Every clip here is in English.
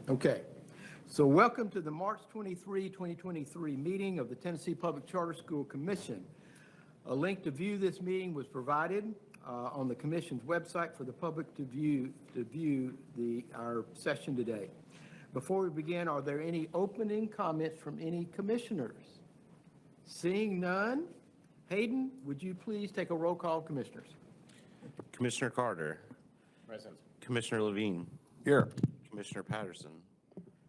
Okay, so welcome to the March 23, 2023 meeting of the Tennessee Public Charter School Commission. A link to view this meeting was provided on the Commission's website for the public to view our session today. Before we begin, are there any opening comments from any commissioners? Seeing none, Hayden, would you please take a roll call, commissioners? Commissioner Carter. Present. Commissioner Levine. Here. Commissioner Patterson.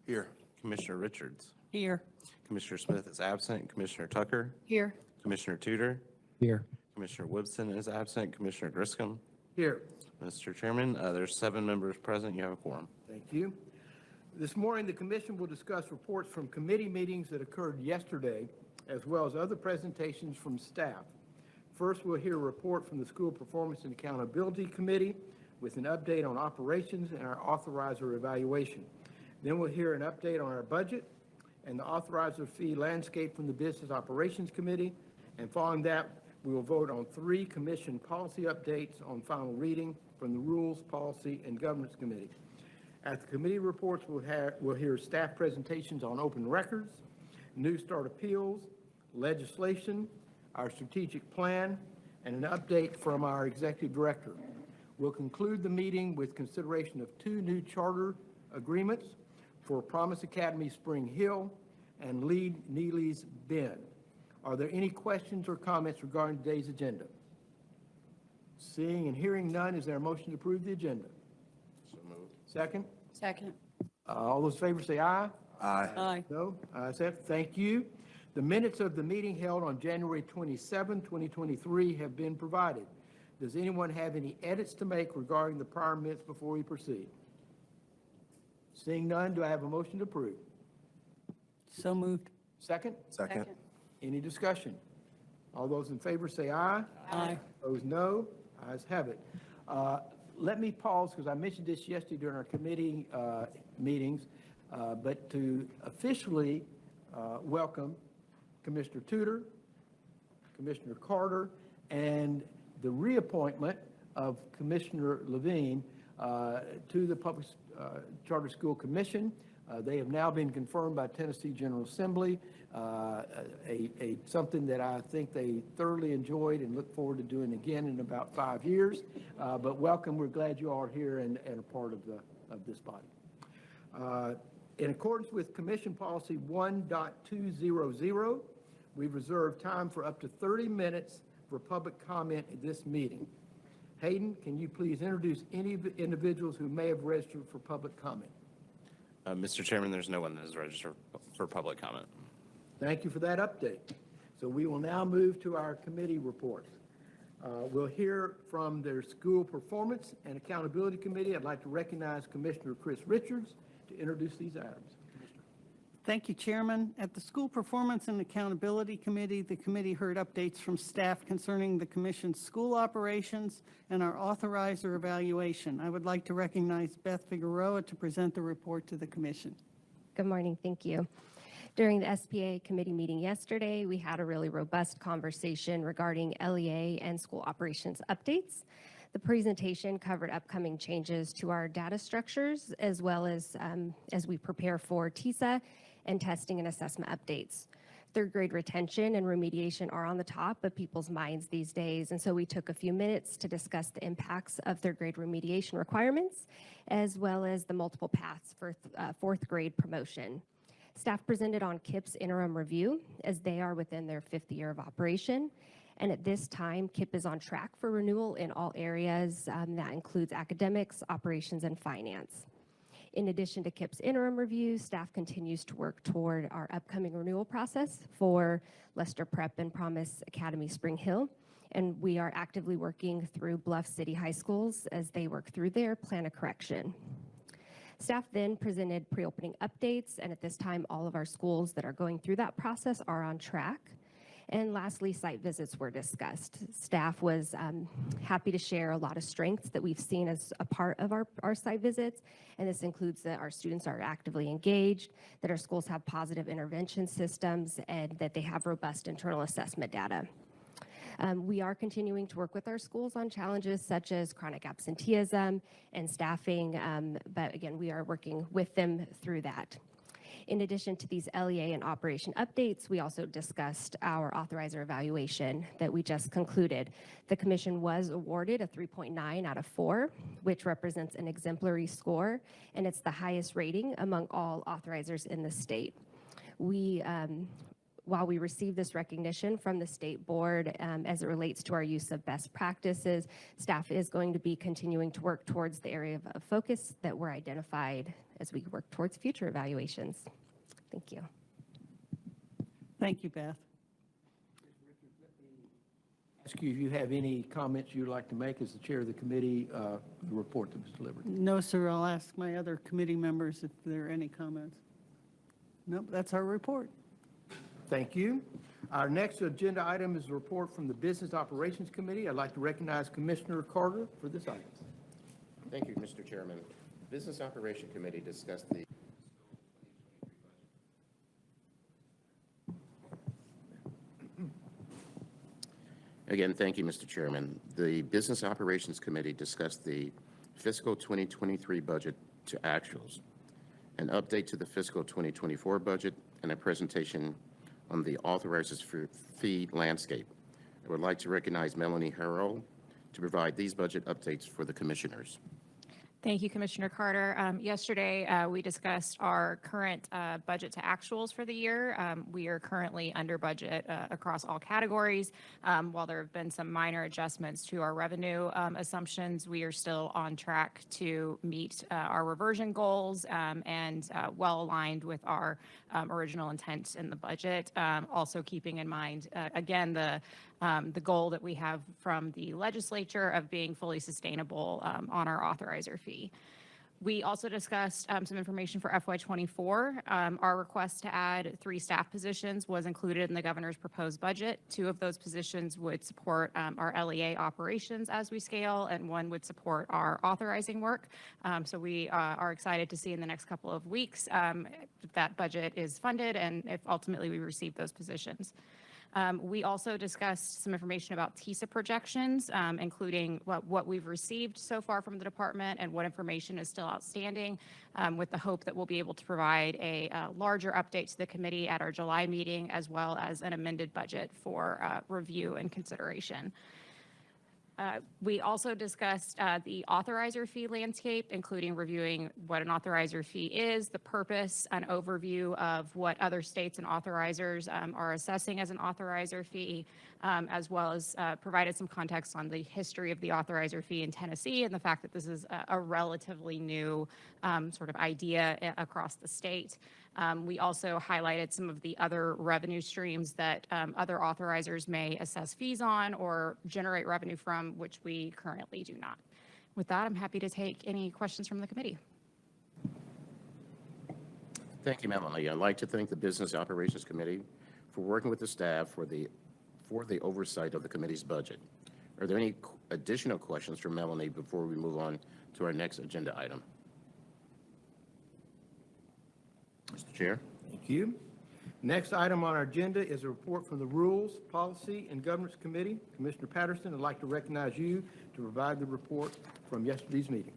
Here. Commissioner Richards. Here. Commissioner Smith is absent. Commissioner Tucker. Here. Commissioner Tudor. Here. Commissioner Woodson is absent. Commissioner Griscom. Here. Mr. Chairman, there's 7 members present. You have a quorum. Thank you. This morning, the commission will discuss reports from committee meetings that occurred yesterday, as well as other presentations from staff. First, we'll hear a report from the School Performance and Accountability Committee with an update on operations and our authorizer evaluation. Then we'll hear an update on our budget and the authorizer fee landscape from the Business Operations Committee. And following that, we will vote on 3 commission policy updates on final reading from the Rules, Policy, and Governance Committee. At the committee reports, we'll hear staff presentations on open records, New Start appeals, legislation, our strategic plan, and an update from our executive director. We'll conclude the meeting with consideration of 2 new charter agreements for Promise Academy Spring Hill and Lead Neely's Bend. Are there any questions or comments regarding today's agenda? Seeing and hearing none, is there a motion to approve the agenda? So moved. Second? Second. All those in favor say aye. Aye. Aye. No? Ayes have it. Thank you. The minutes of the meeting held on January 27, 2023 have been provided. Does anyone have any edits to make regarding the prior minutes before we proceed? Seeing none, do I have a motion to approve? So moved. Second? Second. Any discussion? All those in favor say aye. Aye. Opposed, no. Ayes have it. Let me pause because I mentioned this yesterday during our committee meetings, but to officially welcome Commissioner Tudor, Commissioner Carter, and the reappointment of Commissioner Levine to the Public Charter School Commission. They have now been confirmed by Tennessee General Assembly, something that I think they thoroughly enjoyed and look forward to doing again in about 5 years. But welcome, we're glad you all are here and a part of this body. In accordance with Commission Policy 1.200, we've reserved time for up to 30 minutes for public comment at this meeting. Hayden, can you please introduce any of the individuals who may have registered for public comment? Mr. Chairman, there's no one that is registered for public comment. Thank you for that update. So we will now move to our committee reports. We'll hear from their School Performance and Accountability Committee. I'd like to recognize Commissioner Chris Richards to introduce these items. Thank you, Chairman. At the School Performance and Accountability Committee, the committee heard updates from staff concerning the Commission's school operations and our authorizer evaluation. I would like to recognize Beth Figueroa to present the report to the Commission. Good morning, thank you. During the SPA committee meeting yesterday, we had a really robust conversation regarding LEA and school operations updates. The presentation covered upcoming changes to our data structures, as well as we prepare for TISA and testing and assessment updates. Third grade retention and remediation are on the top of people's minds these days, and so we took a few minutes to discuss the impacts of third grade remediation requirements, as well as the multiple paths for fourth grade promotion. Staff presented on KIPP's interim review, as they are within their 5th year of operation. And at this time, KIPP is on track for renewal in all areas. That includes academics, operations, and finance. In addition to KIPP's interim review, staff continues to work toward our upcoming renewal process for Lester Prep and Promise Academy Spring Hill. And we are actively working through Bluff City High Schools as they work through their plan of correction. Staff then presented pre-opening updates, and at this time, all of our schools that are going through that process are on track. And lastly, site visits were discussed. Staff was happy to share a lot of strengths that we've seen as a part of our site visits, and this includes that our students are actively engaged, that our schools have positive intervention systems, and that they have robust internal assessment data. We are continuing to work with our schools on challenges such as chronic absenteeism and staffing, but again, we are working with them through that. In addition to these LEA and operation updates, we also discussed our authorizer evaluation that we just concluded. The commission was awarded a 3.9 out of 4, which represents an exemplary score, and it's the highest rating among all authorizers in the state. While we received this recognition from the state board as it relates to our use of best practices, staff is going to be continuing to work towards the area of focus that were identified as we work towards future evaluations. Thank you. Thank you, Beth. Ask you if you have any comments you'd like to make as the chair of the committee, the report that was delivered. No, sir, I'll ask my other committee members if there are any comments. Nope, that's our report. Thank you. Our next agenda item is a report from the Business Operations Committee. I'd like to recognize Commissioner Carter for this item. Thank you, Mr. Chairman. The Business Operation Committee discussed the Again, thank you, Mr. Chairman. The Business Operations Committee discussed the fiscal 2023 budget to actuals, an update to the fiscal 2024 budget, and a presentation on the authorizers fee landscape. I would like to recognize Melanie Harrell to provide these budget updates for the commissioners. Thank you, Commissioner Carter. Yesterday, we discussed our current budget to actuals for the year. We are currently under budget across all categories. While there have been some minor adjustments to our revenue assumptions, we are still on track to meet our reversion goals and well aligned with our original intent in the budget. Also keeping in mind, again, the goal that we have from the legislature of being fully sustainable on our authorizer fee. We also discussed some information for FY24. Our request to add 3 staff positions was included in the governor's proposed budget. 2 of those positions would support our LEA operations as we scale, and 1 would support our authorizing work. So we are excited to see in the next couple of weeks if that budget is funded and if ultimately we receive those positions. We also discussed some information about TISA projections, including what we've received so far from the department and what information is still outstanding, with the hope that we'll be able to provide a larger update to the committee at our July meeting, as well as an amended budget for review and consideration. We also discussed the authorizer fee landscape, including reviewing what an authorizer fee is, the purpose, an overview of what other states and authorizers are assessing as an authorizer fee, as well as provided some context on the history of the authorizer fee in Tennessee and the fact that this is a relatively new sort of idea across the state. We also highlighted some of the other revenue streams that other authorizers may assess fees on or generate revenue from, which we currently do not. With that, I'm happy to take any questions from the committee. Thank you, Melanie. I'd like to thank the Business Operations Committee for working with the staff for the oversight of the committee's budget. Are there any additional questions for Melanie before we move on to our next agenda item? Mr. Chair. Thank you. Next item on our agenda is a report from the Rules, Policy, and Governance Committee. Commissioner Patterson, I'd like to recognize you to provide the report from yesterday's meeting.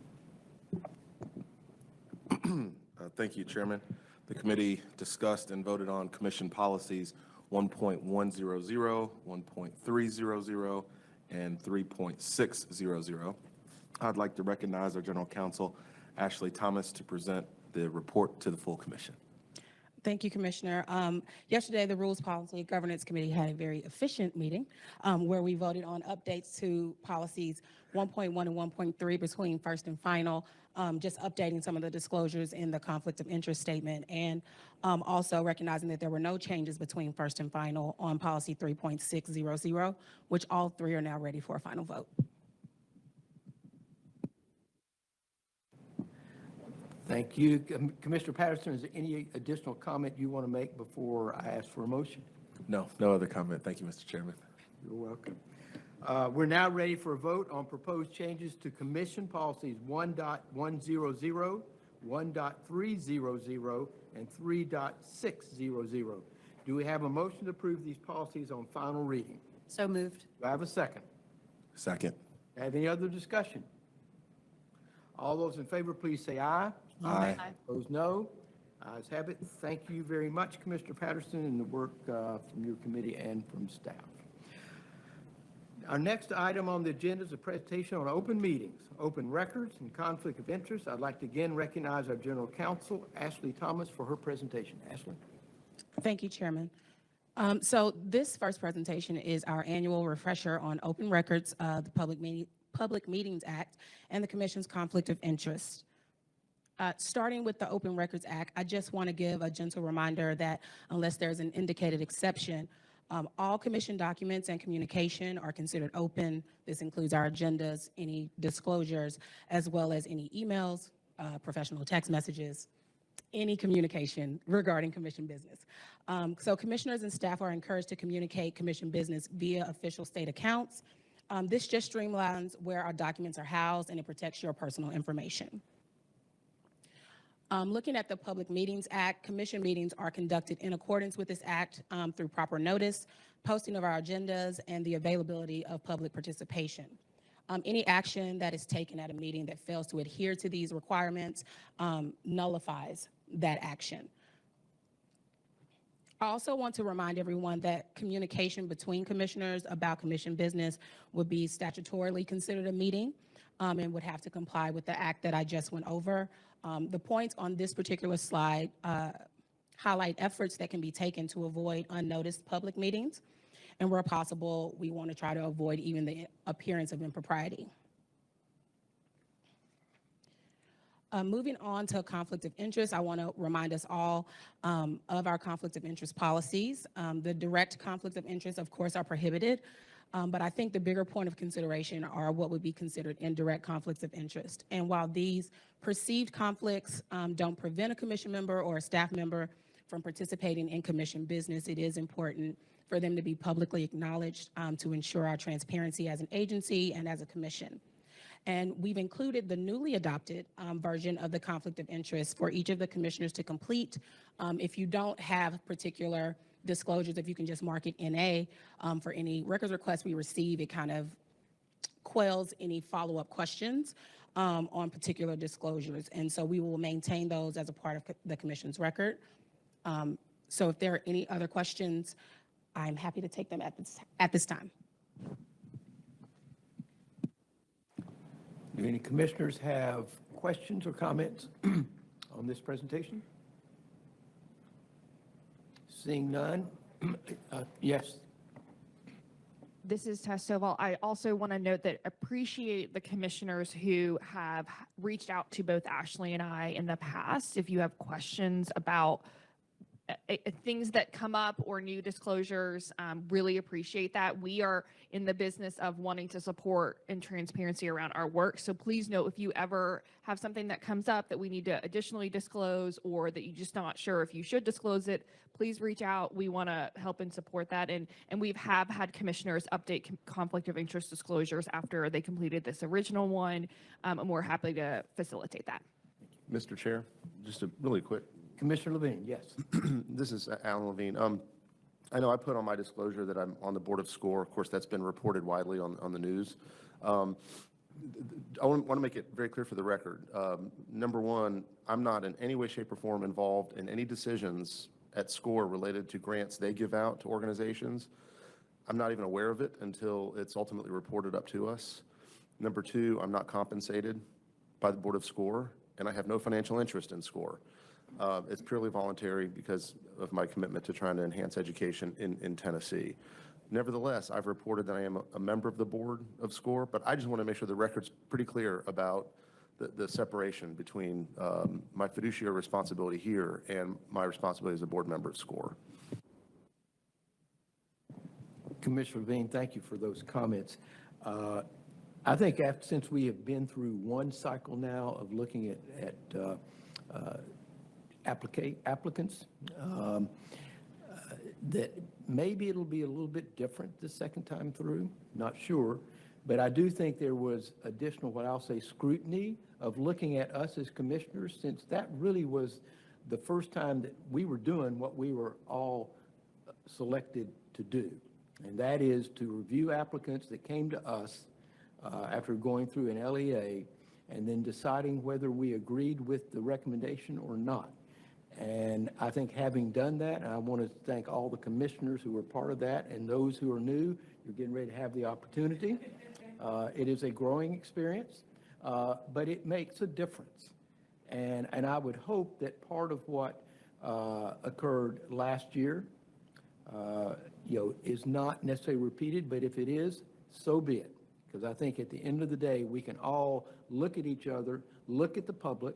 Thank you, Chairman. The committee discussed and voted on commission policies 1.100, 1.300, and 3.600. I'd like to recognize our General Counsel, Ashley Thomas, to present the report to the full commission. Thank you, Commissioner. Yesterday, the Rules, Policy, and Governance Committee had a very efficient meeting where we voted on updates to policies 1.1 and 1.3 between first and final, just updating some of the disclosures in the conflict of interest statement, and also recognizing that there were no changes between first and final on policy 3.600, which all 3 are now ready for a final vote. Thank you. Commissioner Patterson, is there any additional comment you want to make before I ask for a motion? No other comment. Thank you, Mr. Chairman. You're welcome. We're now ready for a vote on proposed changes to commission policies 1.100, 1.300, and 3.600. Do we have a motion to approve these policies on final reading? So moved. Do I have a second? Second. Have any other discussion? All those in favor, please say aye. Aye. Opposed, no. Ayes have it. Thank you very much, Commissioner Patterson, and the work from your committee and from staff. Our next item on the agenda is a presentation on open meetings, open records, and conflict of interest. I'd like to again recognize our General Counsel, Ashley Thomas, for her presentation. Ashley? Thank you, Chairman. So this first presentation is our annual refresher on open records, the Public Meetings Act, and the Commission's conflict of interest. Starting with the Open Records Act, I just want to give a gentle reminder that unless there's an indicated exception, all commission documents and communication are considered open. This includes our agendas, any disclosures, as well as any emails, professional text messages, any communication regarding commission business. So commissioners and staff are encouraged to communicate commission business via official state accounts. This just streamlines where our documents are housed, and it protects your personal information. Looking at the Public Meetings Act, commission meetings are conducted in accordance with this act through proper notice, posting of our agendas, and the availability of public participation. Any action that is taken at a meeting that fails to adhere to these requirements nullifies that action. I also want to remind everyone that communication between commissioners about commission business would be statutorily considered a meeting and would have to comply with the act that I just went over. The points on this particular slide highlight efforts that can be taken to avoid unnoticed public meetings. And where possible, we want to try to avoid even the appearance of impropriety. Moving on to conflict of interest, I want to remind us all of our conflict of interest policies. The direct conflicts of interest, of course, are prohibited. But I think the bigger point of consideration are what would be considered indirect conflicts of interest. And while these perceived conflicts don't prevent a commission member or a staff member from participating in commission business, it is important for them to be publicly acknowledged to ensure our transparency as an agency and as a commission. And we've included the newly adopted version of the conflict of interest for each of the commissioners to complete. If you don't have particular disclosures, if you can just mark it NA for any records requests we receive, it kind of quells any follow-up questions on particular disclosures. And so we will maintain those as a part of the commission's record. So if there are any other questions, I'm happy to take them at this time. Do any commissioners have questions or comments on this presentation? Seeing none, yes. This is Tess Stovall. I also want to note that appreciate the commissioners who have reached out to both Ashley and I in the past. If you have questions about things that come up or new disclosures, really appreciate that. We are in the business of wanting to support and transparency around our work. So please note if you ever have something that comes up that we need to additionally disclose or that you're just not sure if you should disclose it, please reach out. We want to help and support that. And we've had commissioners update conflict of interest disclosures after they completed this original one, and we're happy to facilitate that. Mr. Chair, just a really quick. Commissioner Levine, yes. This is Alan Levine. I know I put on my disclosure that I'm on the board of SCORE. Of course, that's been reported widely on the news. I want to make it very clear for the record. Number one, I'm not in any way, shape, or form involved in any decisions at SCORE related to grants they give out to organizations. I'm not even aware of it until it's ultimately reported up to us. Number two, I'm not compensated by the board of SCORE, and I have no financial interest in SCORE. It's purely voluntary because of my commitment to trying to enhance education in Tennessee. Nevertheless, I've reported that I am a member of the board of SCORE, but I just want to make sure the record's pretty clear about the separation between my fiduciary responsibility here and my responsibility as a board member of SCORE. Commissioner Levine, thank you for those comments. I think since we have been through one cycle now of looking at applicants, that maybe it'll be a little bit different the second time through, not sure. But I do think there was additional, what I'll say, scrutiny of looking at us as commissioners, since that really was the first time that we were doing what we were all selected to do. And that is to review applicants that came to us after going through an LEA and then deciding whether we agreed with the recommendation or not. And I think having done that, and I want to thank all the commissioners who were part of that and those who are new, you're getting ready to have the opportunity. It is a growing experience, but it makes a difference. And I would hope that part of what occurred last year, is not necessarily repeated, but if it is, so be it. Because I think at the end of the day, we can all look at each other, look at the public,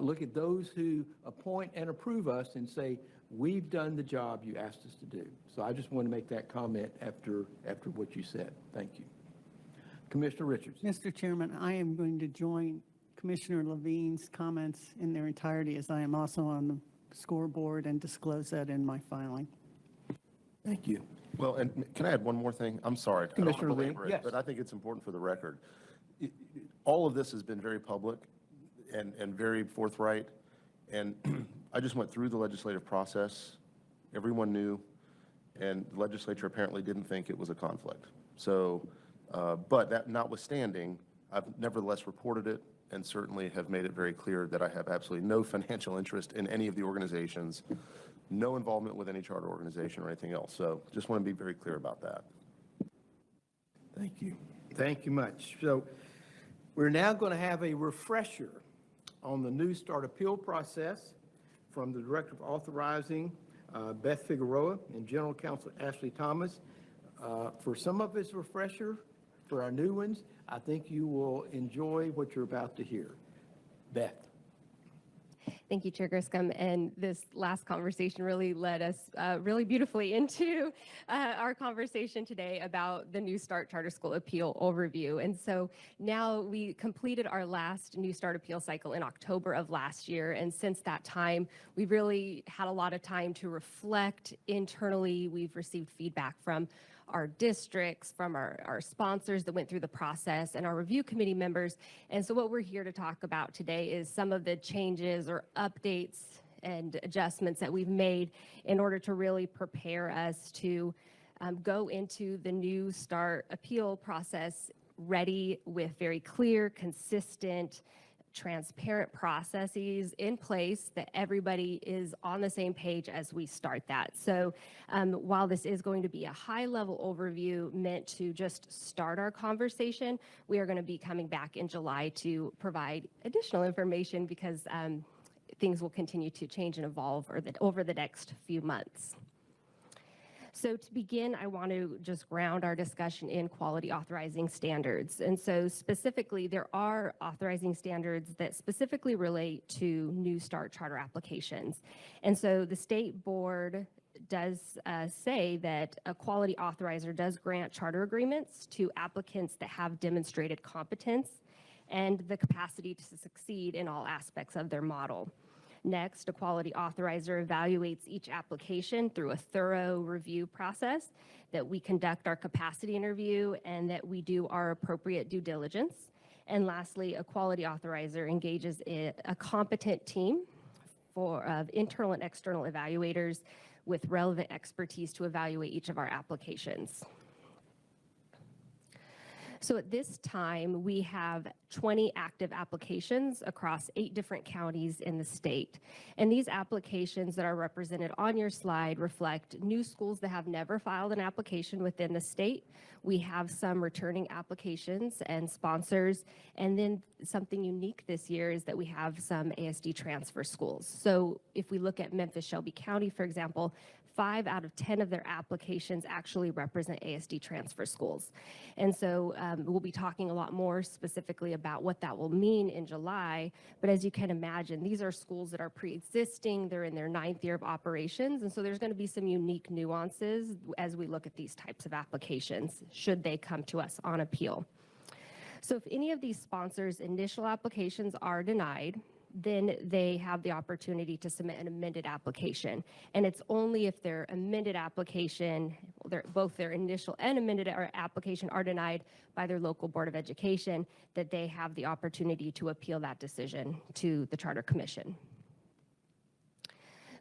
look at those who appoint and approve us and say, we've done the job you asked us to do. So I just want to make that comment after what you said. Thank you. Commissioner Richards. Mr. Chairman, I am going to join Commissioner Levine's comments in their entirety, as I am also on the scoreboard and disclose that in my filing. Thank you. Well, and can I add one more thing? I'm sorry. I don't Commissioner wanna Levine, belabor it, yes. but I think it's important for the record. All of this has been very public and very forthright. And I just went through the legislative process. Everyone knew, and the legislature apparently didn't think it was a conflict. So, but that notwithstanding, I've nevertheless reported it and certainly have made it very clear that I have absolutely no financial interest in any of the organizations, no involvement with any charter organization or anything else. So just want to be very clear about that. Thank you. Thank you much. So we're now going to have a refresher on the New Start appeal process from the Director of Authorizing, Beth Figueroa, and General Counsel Ashley Thomas. For some of this refresher, for our new ones, I think you will enjoy what you're about to hear. Beth. Thank you, Chair Griscom. And this last conversation really led us really beautifully into our conversation today about the New Start Charter School Appeal Overview. And so now we completed our last New Start appeal cycle in October of last year. And since that time, we've really had a lot of time to reflect internally. We've received feedback from our districts, from our sponsors that went through the process, and our review committee members. And so what we're here to talk about today is some of the changes or updates and adjustments that we've made in order to really prepare us to go into the New Start appeal process ready with very clear, consistent, transparent processes in place that everybody is on the same page as we start that. So while this is going to be a high-level overview meant to just start our conversation, we are going to be coming back in July to provide additional information because things will continue to change and evolve over the next few months. So to begin, I want to just ground our discussion in quality authorizing standards. And so specifically, there are authorizing standards that specifically relate to New Start charter applications. And so the state board does say that a quality authorizer does grant charter agreements to applicants that have demonstrated competence and the capacity to succeed in all aspects of their model. Next, a quality authorizer evaluates each application through a thorough review process, that we conduct our capacity interview, and that we do our appropriate due diligence. And lastly, a quality authorizer engages a competent team of internal and external evaluators with relevant expertise to evaluate each of our applications. So at this time, we have 20 active applications across 8 different counties in the state. And these applications that are represented on your slide reflect new schools that have never filed an application within the state. We have some returning applications and sponsors. And then something unique this year is that we have some ASD transfer schools. So if we look at Memphis-Shelby County, for example, 5 out of 10 of their applications actually represent ASD transfer schools. And so we'll be talking a lot more specifically about what that will mean in July. But as you can imagine, these are schools that are pre-existing. They're in their 9th year of operations. And so there's going to be some unique nuances as we look at these types of applications, should they come to us on appeal. So if any of these sponsors' initial applications are denied, then they have the opportunity to submit an amended application. And it's only if their amended application, both their initial and amended application are denied by their local Board of Education, that they have the opportunity to appeal that decision to the Charter Commission.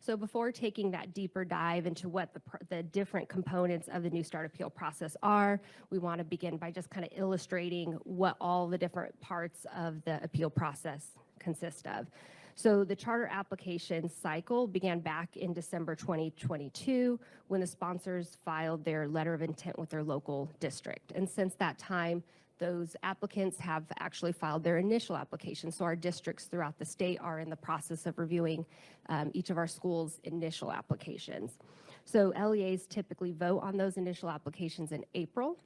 So before taking that deeper dive into what the different components of the New Start appeal process are, we want to begin by just kind of illustrating what all the different parts of the appeal process consist of. So the charter application cycle began back in December 2022 when the sponsors filed their letter of intent with their local district. And since that time, those applicants have actually filed their initial application. So our districts throughout the state are in the process of reviewing each of our schools' initial applications. So LEAs typically vote on those initial applications in April.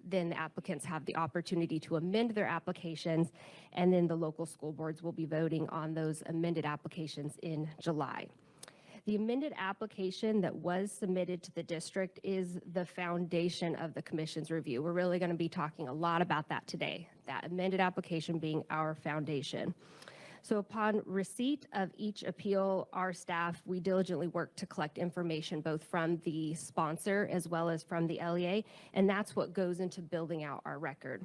Then the applicants have the opportunity to amend their applications, and then the local school boards will be voting on those amended applications in July. The amended application that was submitted to the district is the foundation of the commission's review. We're really going to be talking a lot about that today, that amended application being our foundation. So upon receipt of each appeal, our staff, we diligently work to collect information both from the sponsor as well as from the LEA, and that's what goes into building out our record.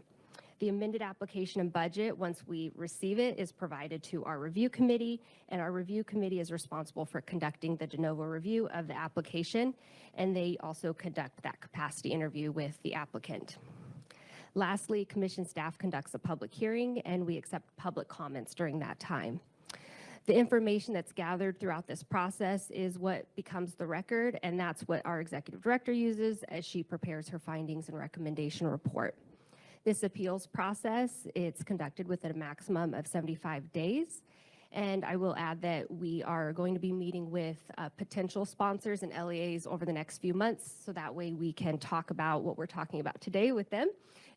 The amended application and budget, once we receive it, is provided to our review committee, and our review committee is responsible for conducting the de novo review of the application, and they also conduct that capacity interview with the applicant. Lastly, commission staff conducts a public hearing, and we accept public comments during that time. The information that's gathered throughout this process is what becomes the record, and that's what our executive director uses as she prepares her findings and recommendation report. This appeals process, it's conducted within a maximum of 75 days. And I will add that we are going to be meeting with potential sponsors and LEAs over the next few months, so that way we can talk about what we're talking about today with them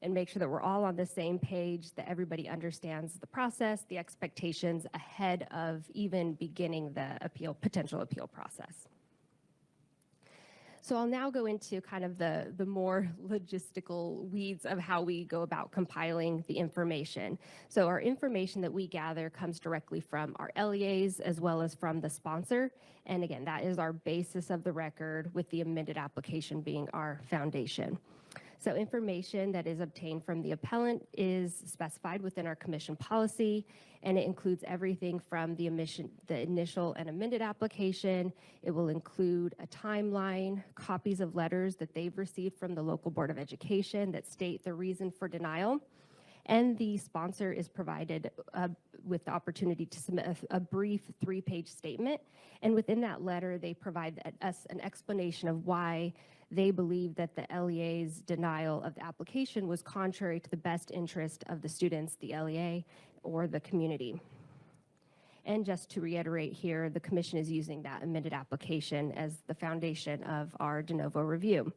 and make sure that we're all on the same page, that everybody understands the process, the expectations ahead of even beginning the potential appeal process. So I'll now go into kind of the more logistical weeds of how we go about compiling the information. So our information that we gather comes directly from our LEAs as well as from the sponsor. And again, that is our basis of the record, with the amended application being our foundation. So information that is obtained from the appellant is specified within our commission policy, and it includes everything from the initial and amended application. It will include a timeline, copies of letters that they've received from the local Board of Education that state the reason for denial, and the sponsor is provided with the opportunity to submit a brief 3-page statement. And within that letter, they provide us an explanation of why they believe that the LEA's denial of the application was contrary to the best interest of the students, the LEA, or the community. And just to reiterate here, the commission is using that amended application as the foundation of our de novo review.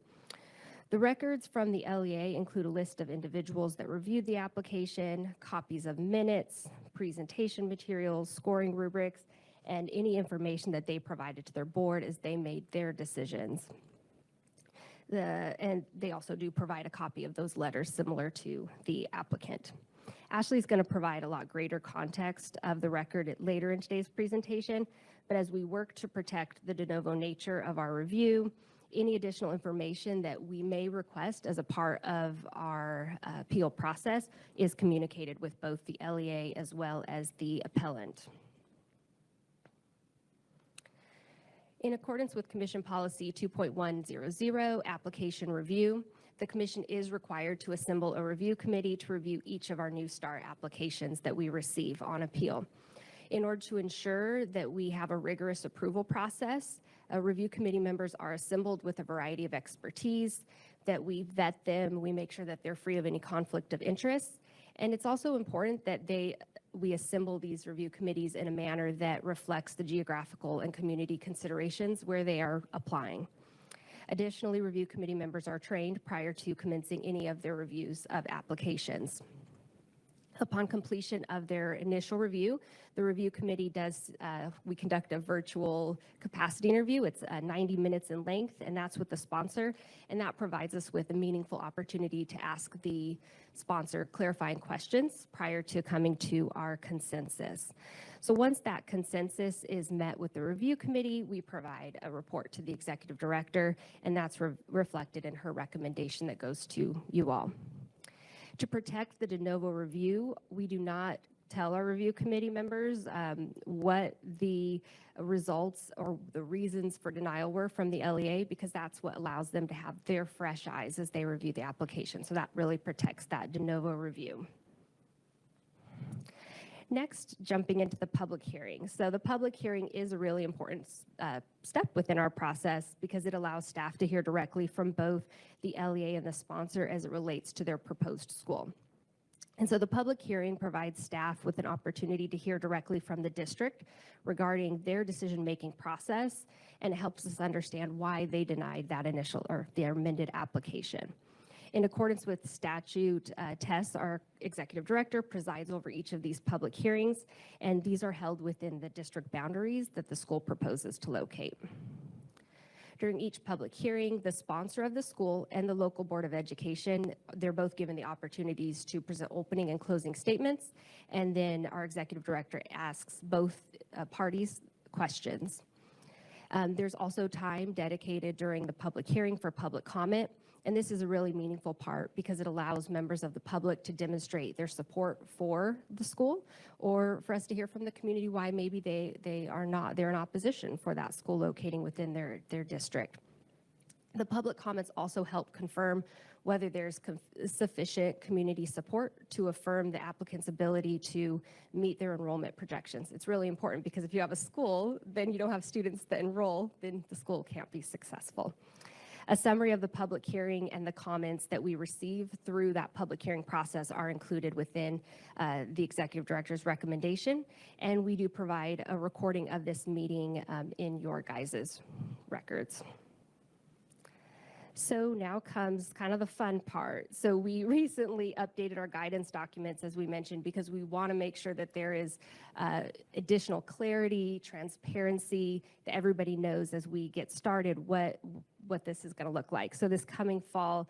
The records from the LEA include a list of individuals that reviewed the application, copies of minutes, presentation materials, scoring rubrics, and any information that they provided to their board as they made their decisions. And they also do provide a copy of those letters similar to the applicant. Ashley is going to provide a lot greater context of the record later in today's presentation, but as we work to protect the de novo nature of our review, any additional information that we may request as a part of our appeal process is communicated with both the LEA as well as the appellant. In accordance with Commission Policy 2.100, Application Review, the Commission is required to assemble a review committee to review each of our New Start applications that we receive on appeal. In order to ensure that we have a rigorous approval process, review committee members are assembled with a variety of expertise, that we vet them, we make sure that they're free of any conflict of interest. And it's also important that we assemble these review committees in a manner that reflects the geographical and community considerations where they are applying. Additionally, review committee members are trained prior to commencing any of their reviews of applications. Upon completion of their initial review, the review committee we conduct a virtual capacity interview. It's 90 minutes in length, and that's with the sponsor, and that provides us with a meaningful opportunity to ask the sponsor clarifying questions prior to coming to our consensus. So once that consensus is met with the review committee, we provide a report to the executive director, and that's reflected in her recommendation that goes to you all. To protect the de novo review, we do not tell our review committee members what the results or the reasons for denial were from the LEA, because that's what allows them to have their fresh eyes as they review the application. So that really protects that de novo review. Next, jumping into the public hearing. So the public hearing is a really important step within our process because it allows staff to hear directly from both the LEA and the sponsor as it relates to their proposed school. And so the public hearing provides staff with an opportunity to hear directly from the district regarding their decision-making process, and it helps us understand why they denied that initial or their amended application. In accordance with statute, Tess, our executive director, presides over each of these public hearings, and these are held within the district boundaries that the school proposes to locate. During each public hearing, the sponsor of the school and the local board of education, they're both given the opportunities to present opening and closing statements, and then our executive director asks both parties questions. There's also time dedicated during the public hearing for public comment. And this is a really meaningful part because it allows members of the public to demonstrate their support for the school, or for us to hear from the community why maybe they're in opposition for that school locating within their district. The public comments also help confirm whether there's sufficient community support to affirm the applicant's ability to meet their enrollment projections. It's really important because if you have a school, then you don't have students that enroll, then the school can't be successful. A summary of the public hearing and the comments that we receive through that public hearing process are included within the executive director's recommendation, and we do provide a recording of this meeting in your guys' records. So now comes kind of the fun part. So we recently updated our guidance documents, as we mentioned, because we want to make sure that there is additional clarity, transparency, that everybody knows as we get started what this is going to look like. So this coming fall,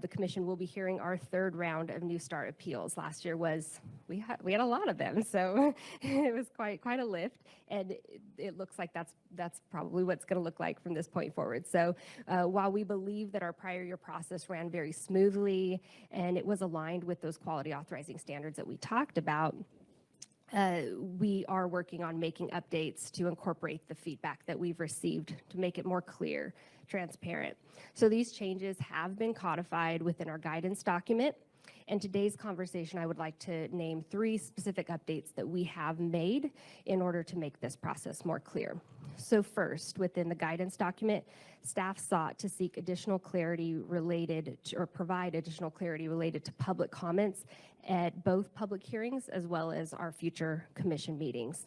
the commission will be hearing our third round of New Start appeals. Last year we had a lot of them, so it was quite a lift, and it looks like that's probably what's going to look like from this point forward. So while we believe that our prior year process ran very smoothly and it was aligned with those quality authorizing standards that we talked about, we are working on making updates to incorporate the feedback that we've received to make it more clear, transparent. So these changes have been codified within our guidance document. In today's conversation, I would like to name 3 specific updates that we have made in order to make this process more clear. So first, within the guidance document, staff sought to seek additional clarity related to, or provide additional clarity related to public comments at both public hearings as well as our future commission meetings.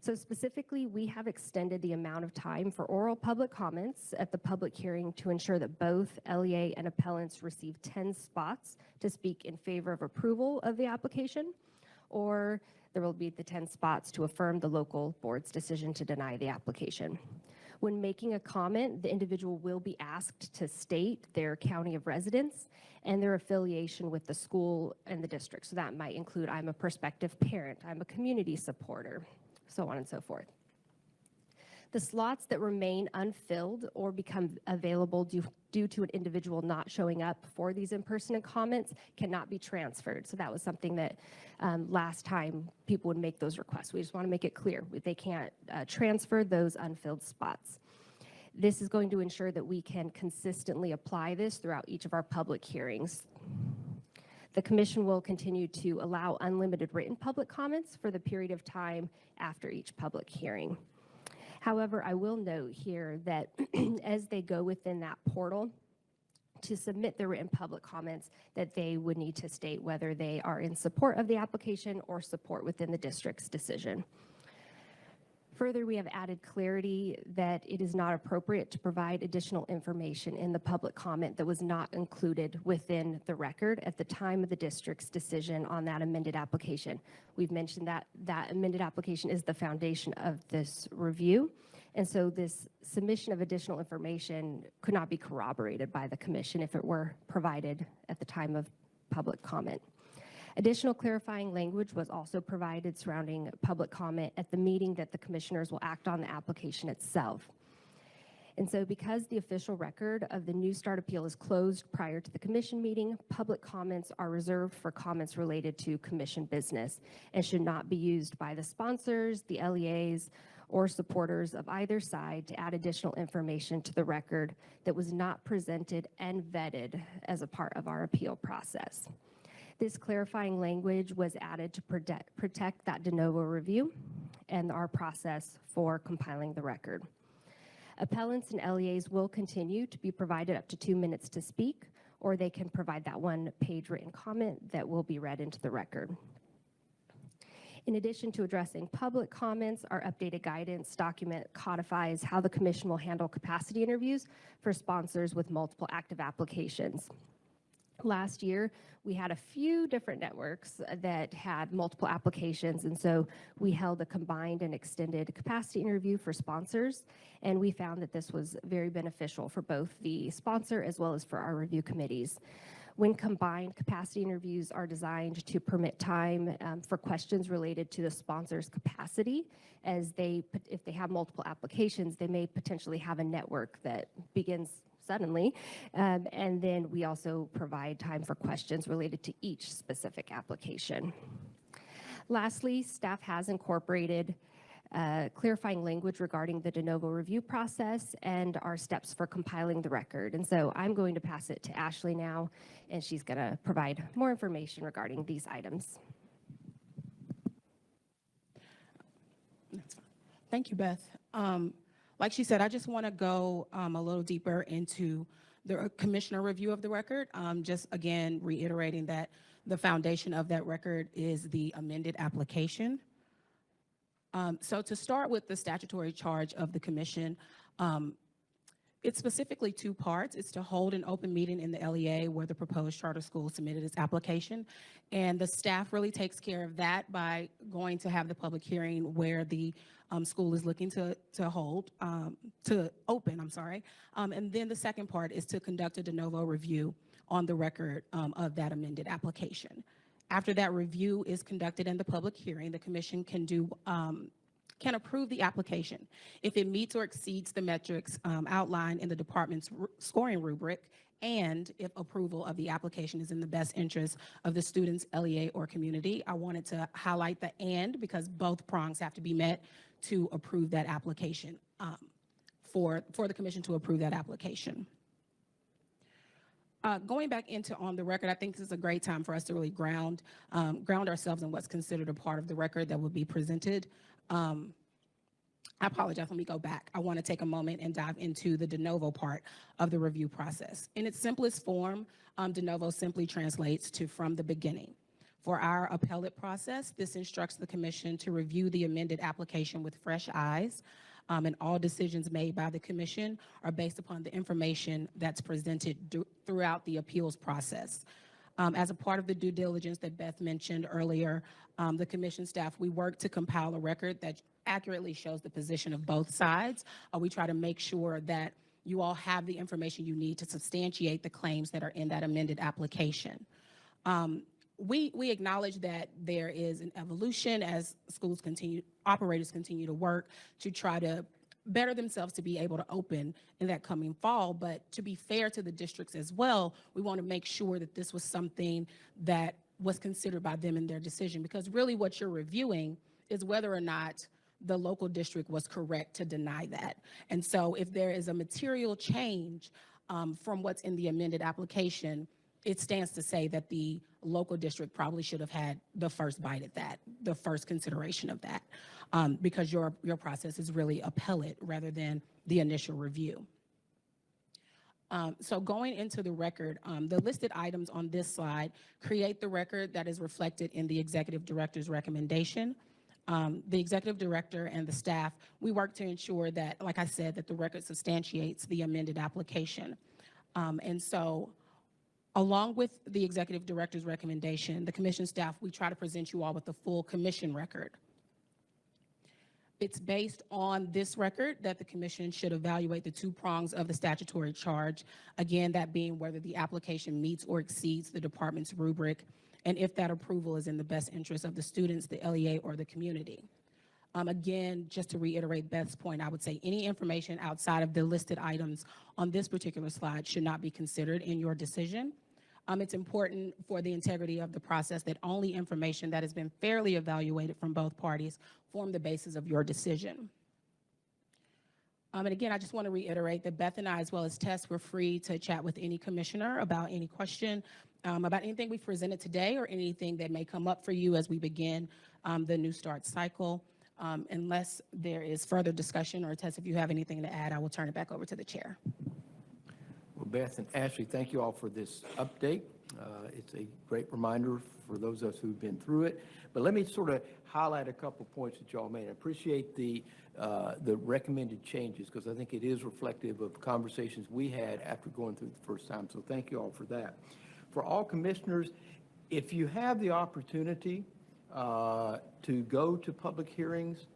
So specifically, we have extended the amount of time for oral public comments at the public hearing to ensure that both LEA and appellants receive 10 spots to speak in favor of approval of the application, or there will be the 10 spots to affirm the local board's decision to deny the application. When making a comment, the individual will be asked to state their county of residence and their affiliation with the school and the district. So that might include, I'm a prospective parent, I'm a community supporter, so on and so forth. The slots that remain unfilled or become available due to an individual not showing up for these in-person comments cannot be transferred. So that was something that last time people would make those requests. We just want to make it clear. They can't transfer those unfilled spots. This is going to ensure that we can consistently apply this throughout each of our public hearings. The commission will continue to allow unlimited written public comments for the period of time after each public hearing. However, I will note here that as they go within that portal to submit their written public comments, that they would need to state whether they are in support of the application or support within the district's decision. Further, we have added clarity that it is not appropriate to provide additional information in the public comment that was not included within the record at the time of the district's decision on that amended application. We've mentioned that that amended application is the foundation of this review, and so this submission of additional information could not be corroborated by the commission if it were provided at the time of public comment. Additional clarifying language was also provided surrounding public comment at the meeting that the commissioners will act on the application itself. And so because the official record of the New Start appeal is closed prior to the commission meeting, public comments are reserved for comments related to commission business and should not be used by the sponsors, the LEAs, or supporters of either side to add additional information to the record that was not presented and vetted as a part of our appeal process. This clarifying language was added to protect that de novo review and our process for compiling the record. Appellants and LEAs will continue to be provided up to 2 minutes to speak, or they can provide that one-page written comment that will be read into the record. In addition to addressing public comments, our updated guidance document codifies how the commission will handle capacity interviews for sponsors with multiple active applications. Last year, we had a few different networks that had multiple applications, and so we held a combined and extended capacity interview for sponsors, and we found that this was very beneficial for both the sponsor as well as for our review committees. When combined, capacity interviews are designed to permit time for questions related to the sponsor's capacity, as if they have multiple applications, they may potentially have a network that begins suddenly. And then we also provide time for questions related to each specific application. Lastly, staff has incorporated clarifying language regarding the de novo review process and our steps for compiling the record. And so I'm going to pass it to Ashley now, and she's going to provide more information regarding these items. Thank you, Beth. Like she said, I just want to go a little deeper into the commissioner review of the record. Just again, reiterating that the foundation of that record is the amended application. So to start with the statutory charge of the commission, it's specifically 2 parts. It's to hold an open meeting in the LEA where the proposed charter school submitted its application. And the staff really takes care of that by going to have the public hearing where the school is looking to open. And then the second part is to conduct a de novo review on the record of that amended application. After that review is conducted in the public hearing, the commission can approve the application if it meets or exceeds the metrics outlined in the department's scoring rubric, and if approval of the application is in the best interest of the students, LEA, or community. I wanted to highlight the "and" because both prongs have to be met to approve that application, for the commission to approve that application. Going back into on the record, I think this is a great time for us to really ground ourselves in what's considered a part of the record that will be presented. I apologize, let me go back. I want to take a moment and dive into the de novo part of the review process. In its simplest form, de novo simply translates to from the beginning. For our appellate process, this instructs the commission to review the amended application with fresh eyes, and all decisions made by the commission are based upon the information that's presented throughout the appeals process. As a part of the due diligence that Beth mentioned earlier, the commission staff, we work to compile a record that accurately shows the position of both sides. We try to make sure that you all have the information you need to substantiate the claims that are in that amended application. We acknowledge that there is an evolution as operators continue to work to try to better themselves to be able to open in that coming fall. But to be fair to the districts as well, we want to make sure that this was something that was considered by them in their decision, because really what you're reviewing is whether or not the local district was correct to deny that. And so if there is a material change from what's in the amended application, it stands to say that the local district probably should have had the first bite at that, the first consideration of that, because your process is really appellate rather than the initial review. So going into the record, the listed items on this slide create the record that is reflected in the executive director's recommendation. The executive director and the staff, we work to ensure that, like I said, that the record substantiates the amended application. And so along with the executive director's recommendation, the commission staff, we try to present you all with the full commission record. It's based on this record that the commission should evaluate the 2 prongs of the statutory charge, again, that being whether the application meets or exceeds the department's rubric, and if that approval is in the best interest of the students, the LEA, or the community. Again, just to reiterate Beth's point, I would say any information outside of the listed items on this particular slide should not be considered in your decision. It's important for the integrity of the process that only information that has been fairly evaluated from both parties form the basis of your decision. And again, I just want to reiterate that Beth and I, as well as Tess, were free to chat with any commissioner about any question, about anything we've presented today or anything that may come up for you as we begin the New Start cycle. Unless there is further discussion, or Tess, if you have anything to add, I will turn it back over to the chair. Well, Beth and Ashley, thank you all for this update. It's a great reminder for those of us who've been through it. But let me sort of highlight a couple points that y'all made. I appreciate the recommended changes, because I think it is reflective of conversations we had after going through the first time. So thank you all for that. For all commissioners, if you have the opportunity to go to public hearings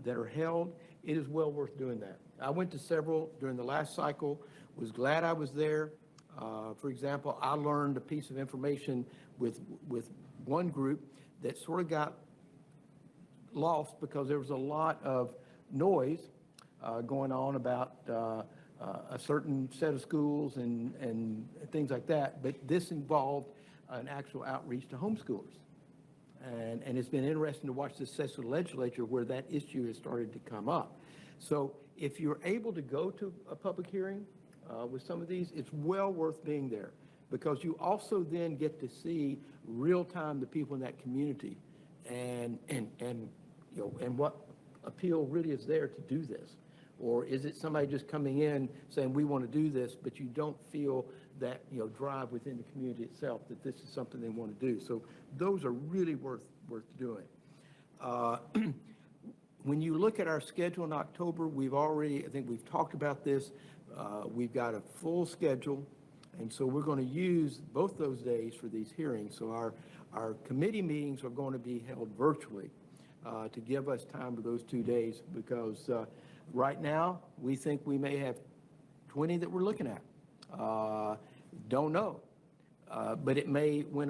that are held, it is well worth doing that. I went to several during the last cycle, was glad I was there. For example, I learned a piece of information with one group that sort of got lost because there was a lot of noise going on about a certain set of schools and things like that. But this involved an actual outreach to homeschoolers. And it's been interesting to watch the session of the legislature where that issue has started to come up. So if you're able to go to a public hearing with some of these, it's well worth being there, because you also then get to see real time the people in that community and what appeal really is there to do this. Or is it somebody just coming in saying, we want to do this, but you don't feel that, drive within the community itself that this is something they want to do. So those are really worth doing. When you look at our schedule in October, I think we've talked about this. We've got a full schedule, and so we're going to use both those days for these hearings. So our committee meetings are going to be held virtually to give us time for those 2 days, because right now we think we may have 20 that we're looking at. Don't know. But it may win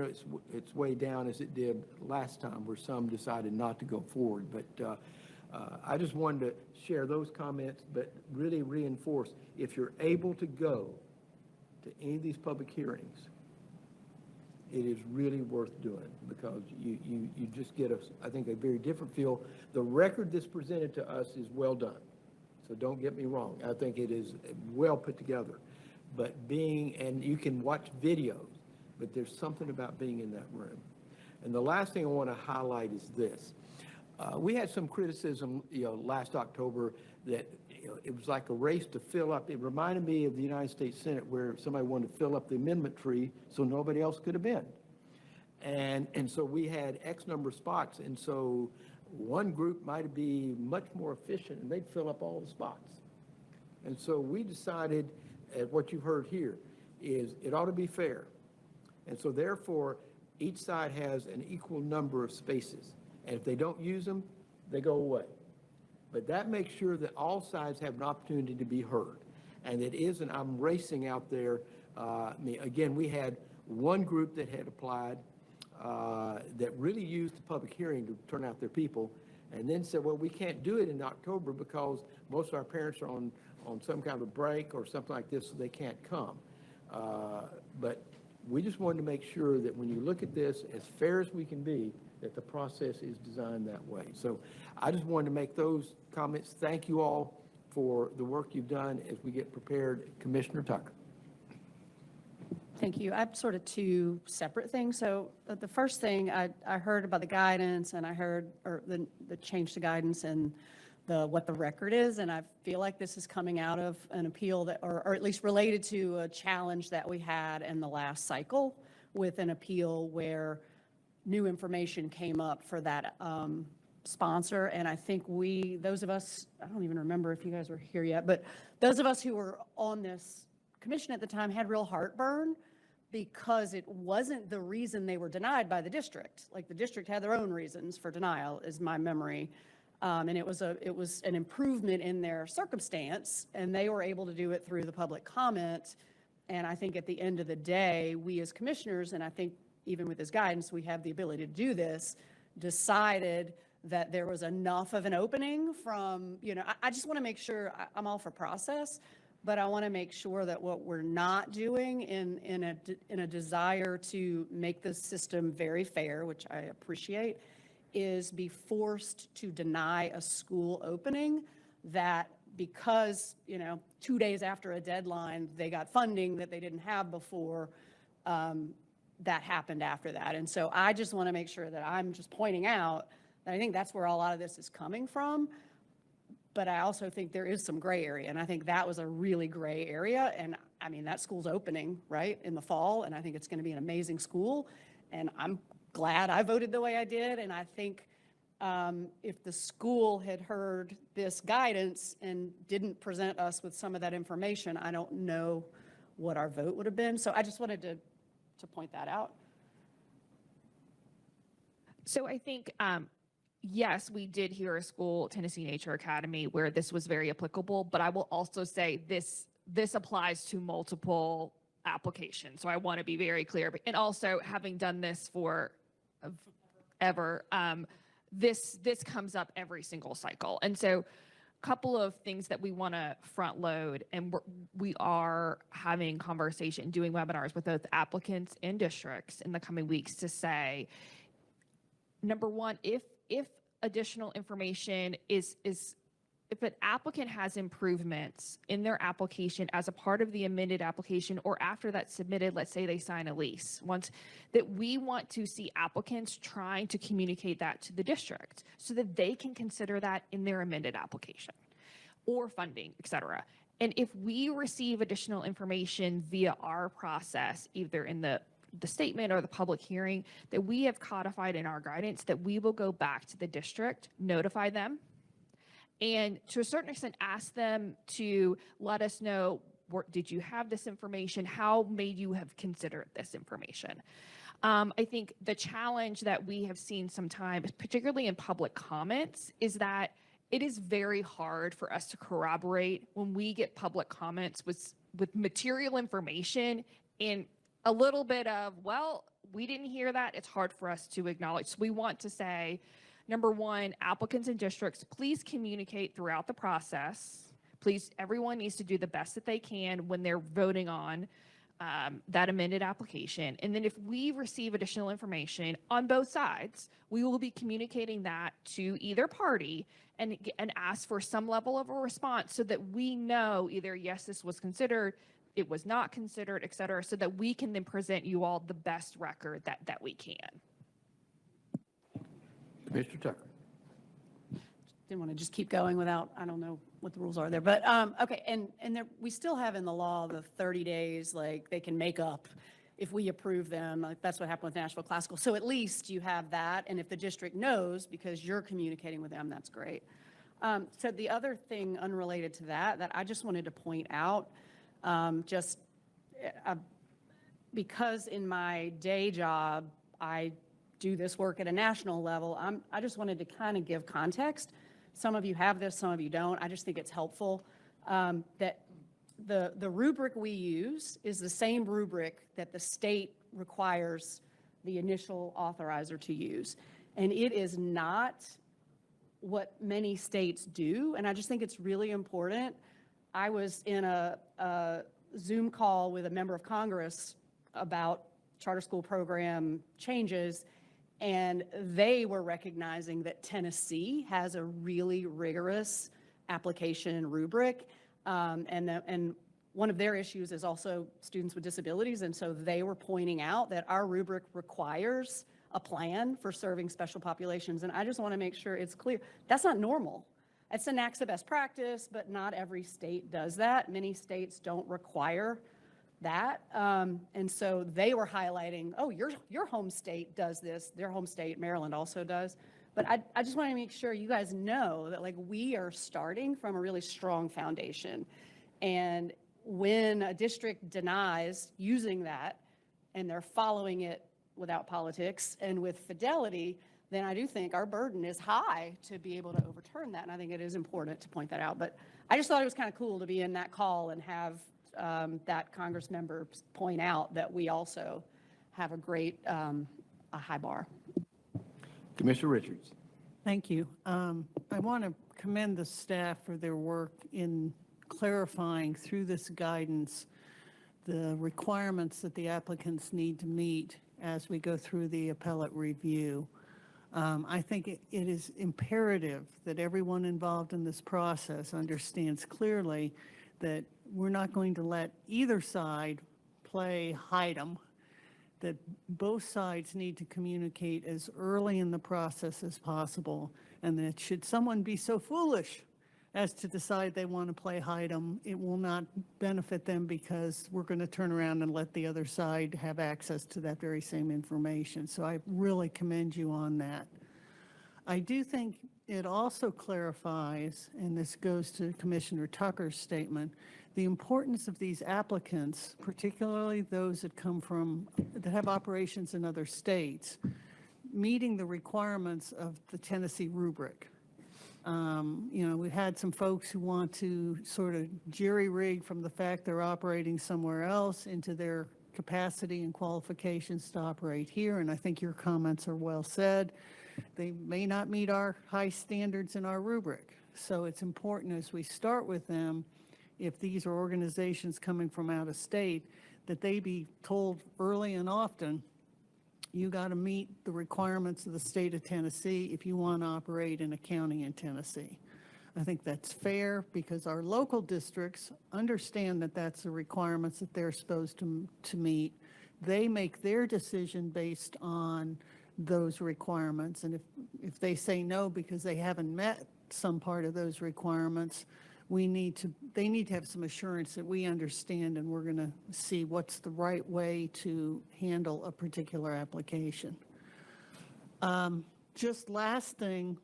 its way down as it did last time, where some decided not to go forward. But I just wanted to share those comments, but really reinforce, if you're able to go to any of these public hearings, it is really worth doing, because you just get, I think, a very different feel. The record that's presented to us is well done. So don't get me wrong. I think it is well put together. But and you can watch videos, but there's something about being in that room. And the last thing I want to highlight is this. We had some criticism, last October that, it was like a race to fill up. It reminded me of the United States Senate, where somebody wanted to fill up the amendment tree so nobody else could have been. And so we had X number of spots. And so one group might be much more efficient and they'd fill up all the spots. And so we decided, at what you've heard here, is it ought to be fair. And so therefore, each side has an equal number of spaces. And if they don't use them, they go away. But that makes sure that all sides have an opportunity to be heard. And it isn't, I'm racing out there. Again, we had one group that had applied that really used the public hearing to turn out their people, and then said, well, we can't do it in October because most of our parents are on some kind of a break or something like this, so they can't come. But we just wanted to make sure that when you look at this, as fair as we can be, that the process is designed that way. So I just wanted to make those comments. Thank you all for the work you've done as we get prepared. Commissioner Tucker. Thank you. I have sort of two separate things. So the first thing, I heard about the guidance, and I heard the change to guidance and what the record is, and I feel like this is coming out of an appeal that, or at least related to a challenge that we had in the last cycle with an appeal where new information came up for that sponsor. And I think those of us, I don't even remember if you guys were here yet, but those of us who were on this commission at the time had real heartburn, because it wasn't the reason they were denied by the district. Like, the district had their own reasons for denial, is my memory. And it was an improvement in their circumstance, and they were able to do it through the public comment. And I think at the end of the day, we as commissioners, and I think even with this guidance, we have the ability to do this, decided that there was enough of an opening from, I just want to make sure, I'm all for process, but I want to make sure that what we're not doing in a desire to make the system very fair, which I appreciate, is be forced to deny a school opening that because, 2 days after a deadline, they got funding that they didn't have before, that happened after that. And so I just want to make sure that I'm just pointing out that I think that's where a lot of this is coming from. But I also think there is some gray area, and I think that was a really gray area. And I mean, that school's opening, right, in the fall, and I think it's going to be an amazing school. And I'm glad I voted the way I did. And I think if the school had heard this guidance and didn't present us with some of that information, I don't know what our vote would have been. So I just wanted to point that out. So I think, yes, we did hear a school, Tennessee Nature Academy, where this was very applicable, but I will also say this applies to multiple applications. So I want to be very clear. And also, having done this for ever, this comes up every single cycle. And so couple of things that we want to front load, and we are having conversation, doing webinars with both applicants and districts in the coming weeks to say, number one, if additional information is if an applicant has improvements in their application as a part of the amended application or after that's submitted, let's say they sign a lease, that we want to see applicants trying to communicate that to the district so that they can consider that in their amended application or funding, et cetera. And if we receive additional information via our process, either in the statement or the public hearing, that we have codified in our guidance, that we will go back to the district, notify them, and to a certain extent, ask them to let us know, did you have this information? How may you have considered this information? I think the challenge that we have seen sometimes, particularly in public comments, is that it is very hard for us to corroborate when we get public comments with material information and a little bit of, well, we didn't hear that. It's hard for us to acknowledge. So we want to say, number one, applicants and districts, please communicate throughout the process. Please, everyone needs to do the best that they can when they're voting on that amended application. And then if we receive additional information on both sides, we will be communicating that to either party and ask for some level of a response so that we know either, yes, this was considered, it was not considered, et cetera, so that we can then present you all the best record that we can. Mr. Tucker. Didn't want to just keep going without, I don't know what the rules are there, but, okay, and there, we still have in the law the 30 days, like, they can make up if we approve them. Like, that's what happened with Nashville Classical. So at least you have that, and if the district knows because you're communicating with them, that's great. So the other thing unrelated to that I just wanted to point out, because in my day job, I do this work at a national level, I just wanted to kind of give context. Some of you have this, some of you don't. I just think it's helpful that the rubric we use is the same rubric that the state requires the initial authorizer to use. And it is not what many states do, and I just think it's really important. I was in a Zoom call with a member of Congress about charter school program changes, and they were recognizing that Tennessee has a really rigorous application rubric. And one of their issues is also students with disabilities. And so they were pointing out that our rubric requires a plan for serving special populations. And I just want to make sure it's clear. That's not normal. It's a NACSA best practice, but not every state does that. Many states don't require that. And so they were highlighting, oh, your home state does this. Their home state, Maryland, also does. But I just want to make sure you guys know that, like, we are starting from a really strong foundation. And when a district denies using that and they're following it without politics and with fidelity, then I do think our burden is high to be able to overturn that. And I think it is important to point that out. But I just thought it was kind of cool to be in that call and have that Congress member point out that we also have a great, a high bar. Commissioner Richards. Thank you. I want to commend the staff for their work in clarifying through this guidance the requirements that the applicants need to meet as we go through the appellate review. I think it is imperative that everyone involved in this process understands clearly that we're not going to let either side play hide 'em, that both sides need to communicate as early in the process as possible, and that should someone be so foolish as to decide they want to play hide 'em, it will not benefit them because we're going to turn around and let the other side have access to that very same information. So I really commend you on that. I do think it also clarifies, and this goes to Commissioner Tucker's statement, the importance of these applicants, particularly those that that have operations in other states, meeting the requirements of the Tennessee rubric. We've had some folks who want to sort of jerry-rig from the fact they're operating somewhere else into their capacity and qualifications to operate here, and I think your comments are well said. They may not meet our high standards in our rubric. So it's important as we start with them, if these are organizations coming from out of state, that they be told early and often, you got to meet the requirements of the state of Tennessee if you want to operate in a county in Tennessee. I think that's fair because our local districts understand that that's the requirements that they're supposed to meet. They make their decision based on those requirements. And if they say no because they haven't met some part of those requirements, they need to have some assurance that we understand and we're going to see what's the right way to handle a particular application. Just last thing,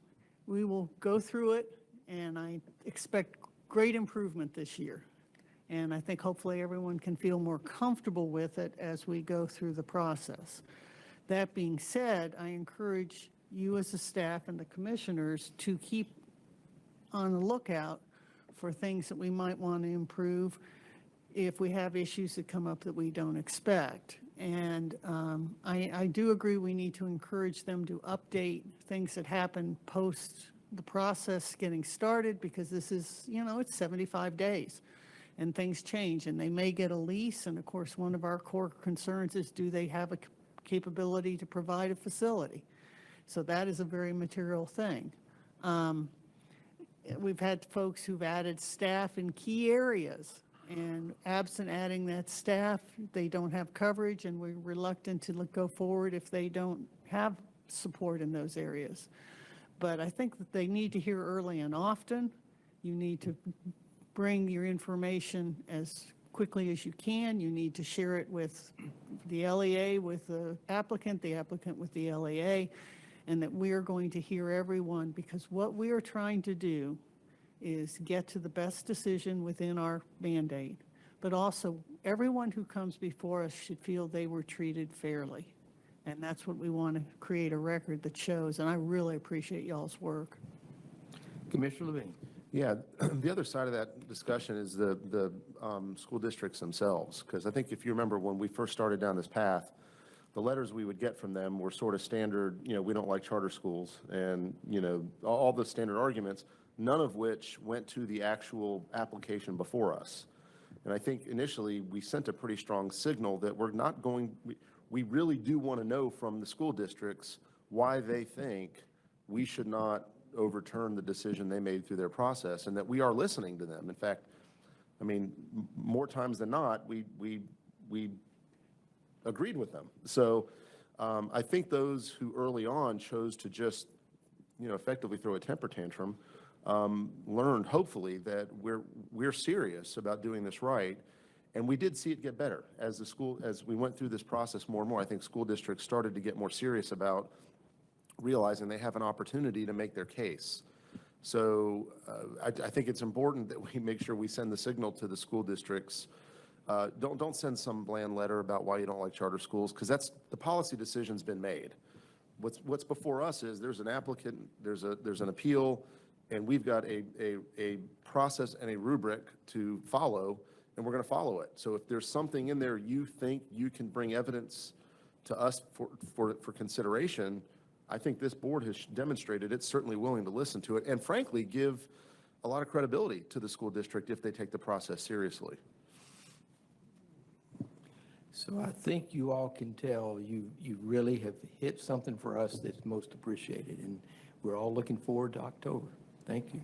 we will go through it and I expect great improvement this year. And I think hopefully everyone can feel more comfortable with it as we go through the process. That being said, I encourage you as a staff and the commissioners to keep on the lookout for things that we might want to improve if we have issues that come up that we don't expect. And I do agree we need to encourage them to update things that happen post the process getting started because this is, it's 75 days and things change and they may get a lease. And of course, one of our core concerns is do they have a capability to provide a facility? So that is a very material thing. We've had folks who've added staff in key areas, and absent adding that staff, they don't have coverage, and we're reluctant to go forward if they don't have support in those areas. But I think that they need to hear early and often. You need to bring your information as quickly as you can. You need to share it with the LEA, with the applicant with the LEA, and that we are going to hear everyone because what we are trying to do is get to the best decision within our mandate. But also, everyone who comes before us should feel they were treated fairly. And that's what we want to create a record that shows. And I really appreciate y'all's work. Commissioner Levine. Yeah, the other side of that discussion is the school districts themselves. Because I think if you remember when we first started down this path, the letters we would get from them were sort of standard, we don't like charter schools and, all the standard arguments, none of which went to the actual application before us. And I think initially we sent a pretty strong signal that we're not going, we really do want to know from the school districts why they think we should not overturn the decision they made through their process and that we are listening to them. In fact, more times than not, we agreed with them. So I think those who early on chose to just, effectively throw a temper tantrum, learned hopefully that we're serious about doing this right. And we did see it get better as we went through this process more and more. I think school districts started to get more serious about realizing they have an opportunity to make their case. So I think it's important that we make sure we send the signal to the school districts. Don't send some bland letter about why you don't like charter schools, because that's the policy decision's been made. What's before us is there's an applicant, there's an appeal, and we've got a process and a rubric to follow, and we're going to follow it. So if there's something in there you think you can bring evidence to us for consideration, I think this board has demonstrated it's certainly willing to listen to it and frankly, give a lot of credibility to the school district if they take the process seriously. So I think you all can tell you really have hit something for us that's most appreciated, and we're all looking forward to October. Thank you.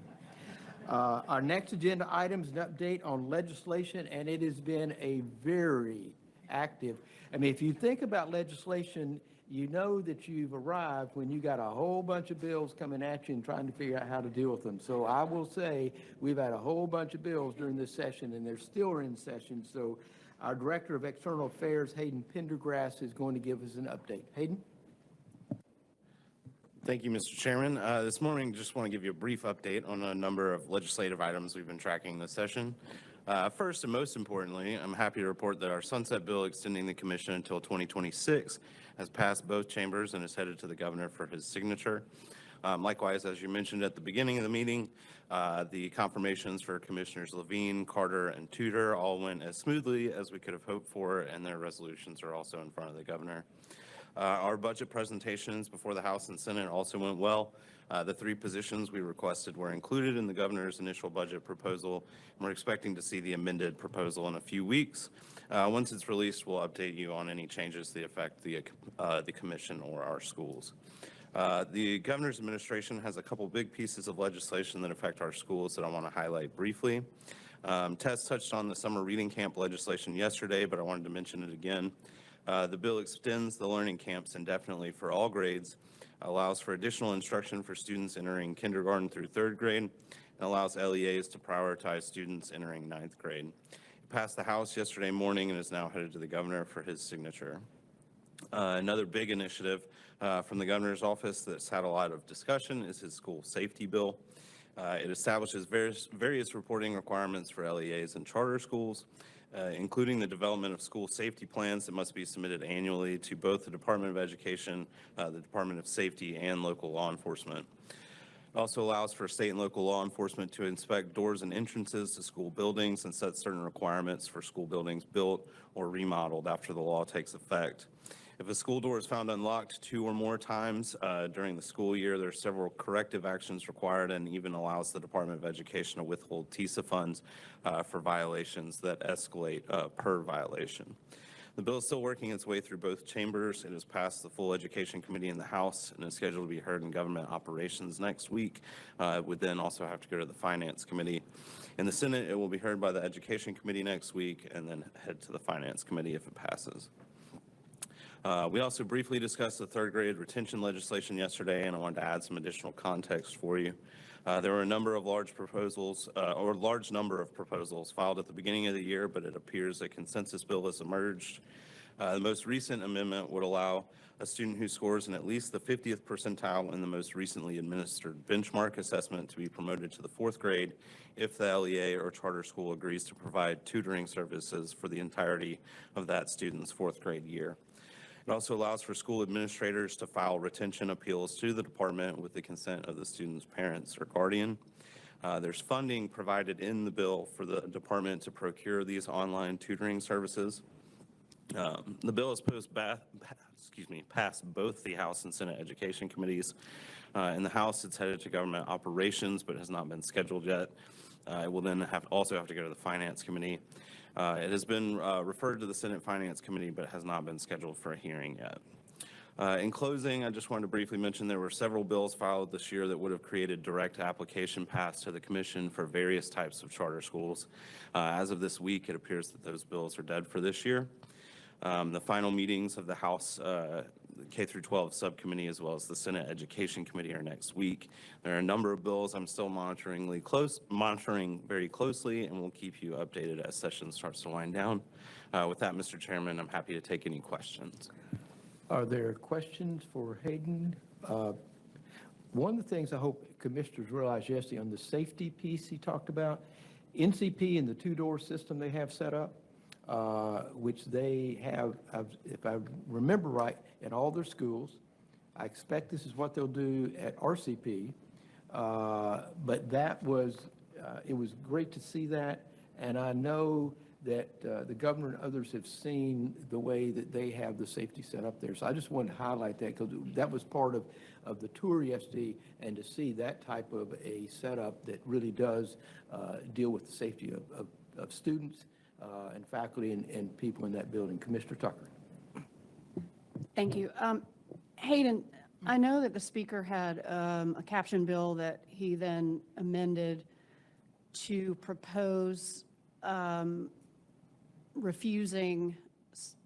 Our next agenda item is an update on legislation, and it has been a very active, I mean, if you think about legislation, you know that you've arrived when you got a whole bunch of bills coming at you and trying to figure out how to deal with them. So I will say, we've had a whole bunch of bills during this session, and they're still in session. So our Director of External Affairs, Hayden Pendergrass, is going to give us an update. Hayden? Thank you, Mr. Chairman. This morning, just want to give you a brief update on a number of legislative items we've been tracking this session. First and most importantly, I'm happy to report that our sunset bill extending the commission until 2026 has passed both chambers and is headed to the governor for his signature. Likewise, as you mentioned at the beginning of the meeting, the confirmations for Commissioners Levine, Carter, and Tudor all went as smoothly as we could have hoped for, and their resolutions are also in front of the governor. Our budget presentations before the House and Senate also went well. The 3 positions we requested were included in the governor's initial budget proposal, and we're expecting to see the amended proposal in a few weeks. Once it's released, we'll update you on any changes that affect the commission or our schools. The governor's administration has a couple big pieces of legislation that affect our schools that I want to highlight briefly. Tess touched on the summer reading camp legislation yesterday, but I wanted to mention it again. The bill extends the learning camps indefinitely for all grades, allows for additional instruction for students entering kindergarten through 3rd grade, and allows LEAs to prioritize students entering 9th grade. It passed the House yesterday morning and is now headed to the governor for his signature. Another big initiative from the governor's office that's had a lot of discussion is his school safety bill. It establishes various reporting requirements for LEAs and charter schools, including the development of school safety plans that must be submitted annually to both the Department of Education, the Department of Safety, and local law enforcement. It also allows for state and local law enforcement to inspect doors and entrances to school buildings and set certain requirements for school buildings built or remodeled after the law takes effect. If a school door is found unlocked 2 or more times during the school year, there are several corrective actions required, and even allows the Department of Education to withhold TISA funds for violations that escalate per violation. The bill is still working its way through both chambers. It has passed the full Education Committee in the House and is scheduled to be heard in Government Operations next week. It would then also have to go to the Finance Committee. In the Senate, it will be heard by the Education Committee next week and then head to the Finance Committee if it passes. We also briefly discussed the 3rd grade retention legislation yesterday, and I wanted to add some additional context for you. There were a number of large number of proposals filed at the beginning of the year, but it appears a consensus bill has emerged. The most recent amendment would allow a student who scores in at least the 50th percentile in the most recently administered benchmark assessment to be promoted to the 4th grade if the LEA or charter school agrees to provide tutoring services for the entirety of that student's 4th grade year. It also allows for school administrators to file retention appeals to the department with the consent of the student's parents or guardian. There's funding provided in the bill for the department to procure these online tutoring services. The bill has passed both the House and Senate Education Committees. In the House, it's headed to Government Operations, but has not been scheduled yet. It will then also have to go to the Finance Committee. It has been referred to the Senate Finance Committee, but has not been scheduled for a hearing yet. In closing, I just wanted to briefly mention there were several bills filed this year that would have created direct application paths to the Commission for various types of charter schools. As of this week, it appears that those bills are dead for this year. The final meetings of the House K-12 Subcommittee as well as the Senate Education Committee are next week. There are a number of bills I'm still monitoring very closely, and we'll keep you updated as session starts to wind down. With that, Mr. Chairman, I'm happy to take any questions. Are there questions for Hayden? One of the things I hope commissioners realize yesterday on the safety piece he talked about, NCP and the 2-door system they have set up, which they have, if I remember right, at all their schools. I expect this is what they'll do at RCP. But that was, it was great to see that. And I know that the governor and others have seen the way that they have the safety set up there. So I just wanted to highlight that because that was part of the tour yesterday, and to see that type of a setup that really does deal with the safety of students and faculty and people in that building. Commissioner Tucker. Thank you. Hayden, I know that the speaker had a caption bill that he then amended to propose refusing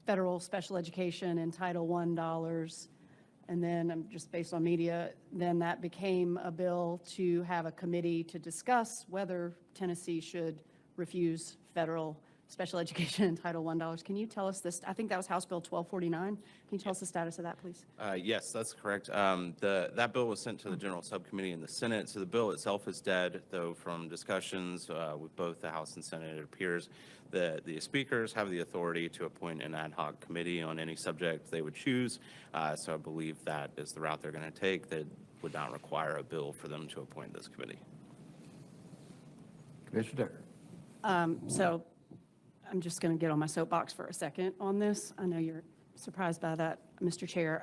federal special education in Title I dollars. And then, just based on media, then that became a bill to have a committee to discuss whether Tennessee should refuse federal special education in Title I dollars. Can you tell us this? I think that was House Bill 1249. Can you tell us the status of that, please? Yes, that's correct. That bill was sent to the General Subcommittee in the Senate, so the bill itself is dead, though from discussions with both the House and Senate, it appears that the speakers have the authority to appoint an ad hoc committee on any subject they would choose. So I believe that is the route they're going to take, that would not require a bill for them to appoint this committee. Commissioner Tucker. So I'm just going to get on my soapbox for a second on this. I know you're surprised by that, Mr. Chair.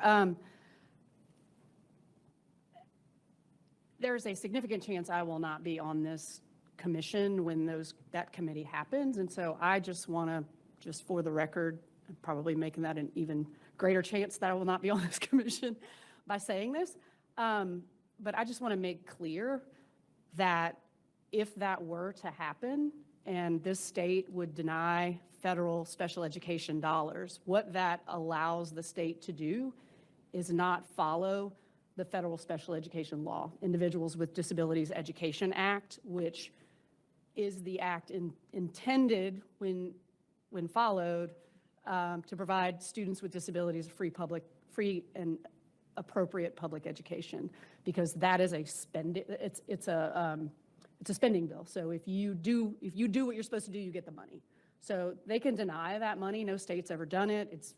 There's a significant chance I will not be on this commission when that committee happens. And so I just want to, just for the record, probably making that an even greater chance that I will not be on this commission by saying this. But I just want to make clear that if that were to happen, and this state would deny federal special education dollars, what that allows the state to do is not follow the federal special education law, Individuals with Disabilities Education Act, which is the act intended, when followed, to provide students with disabilities free and appropriate public education, because that is a it's a spending bill. So if you do what you're supposed to do, you get the money. So they can deny that money. No state's ever done it. It's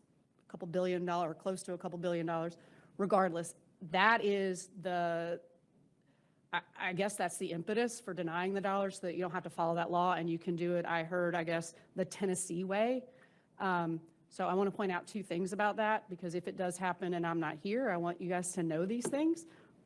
a couple $2 billion, or close to a couple $2 billion. Regardless, that is I guess that's the impetus for denying the dollars, so that you don't have to follow that law and you can do it, I heard, I guess, the Tennessee way. So I want to point out two things about that, because if it does happen and I'm not here, I want you guys to know these things.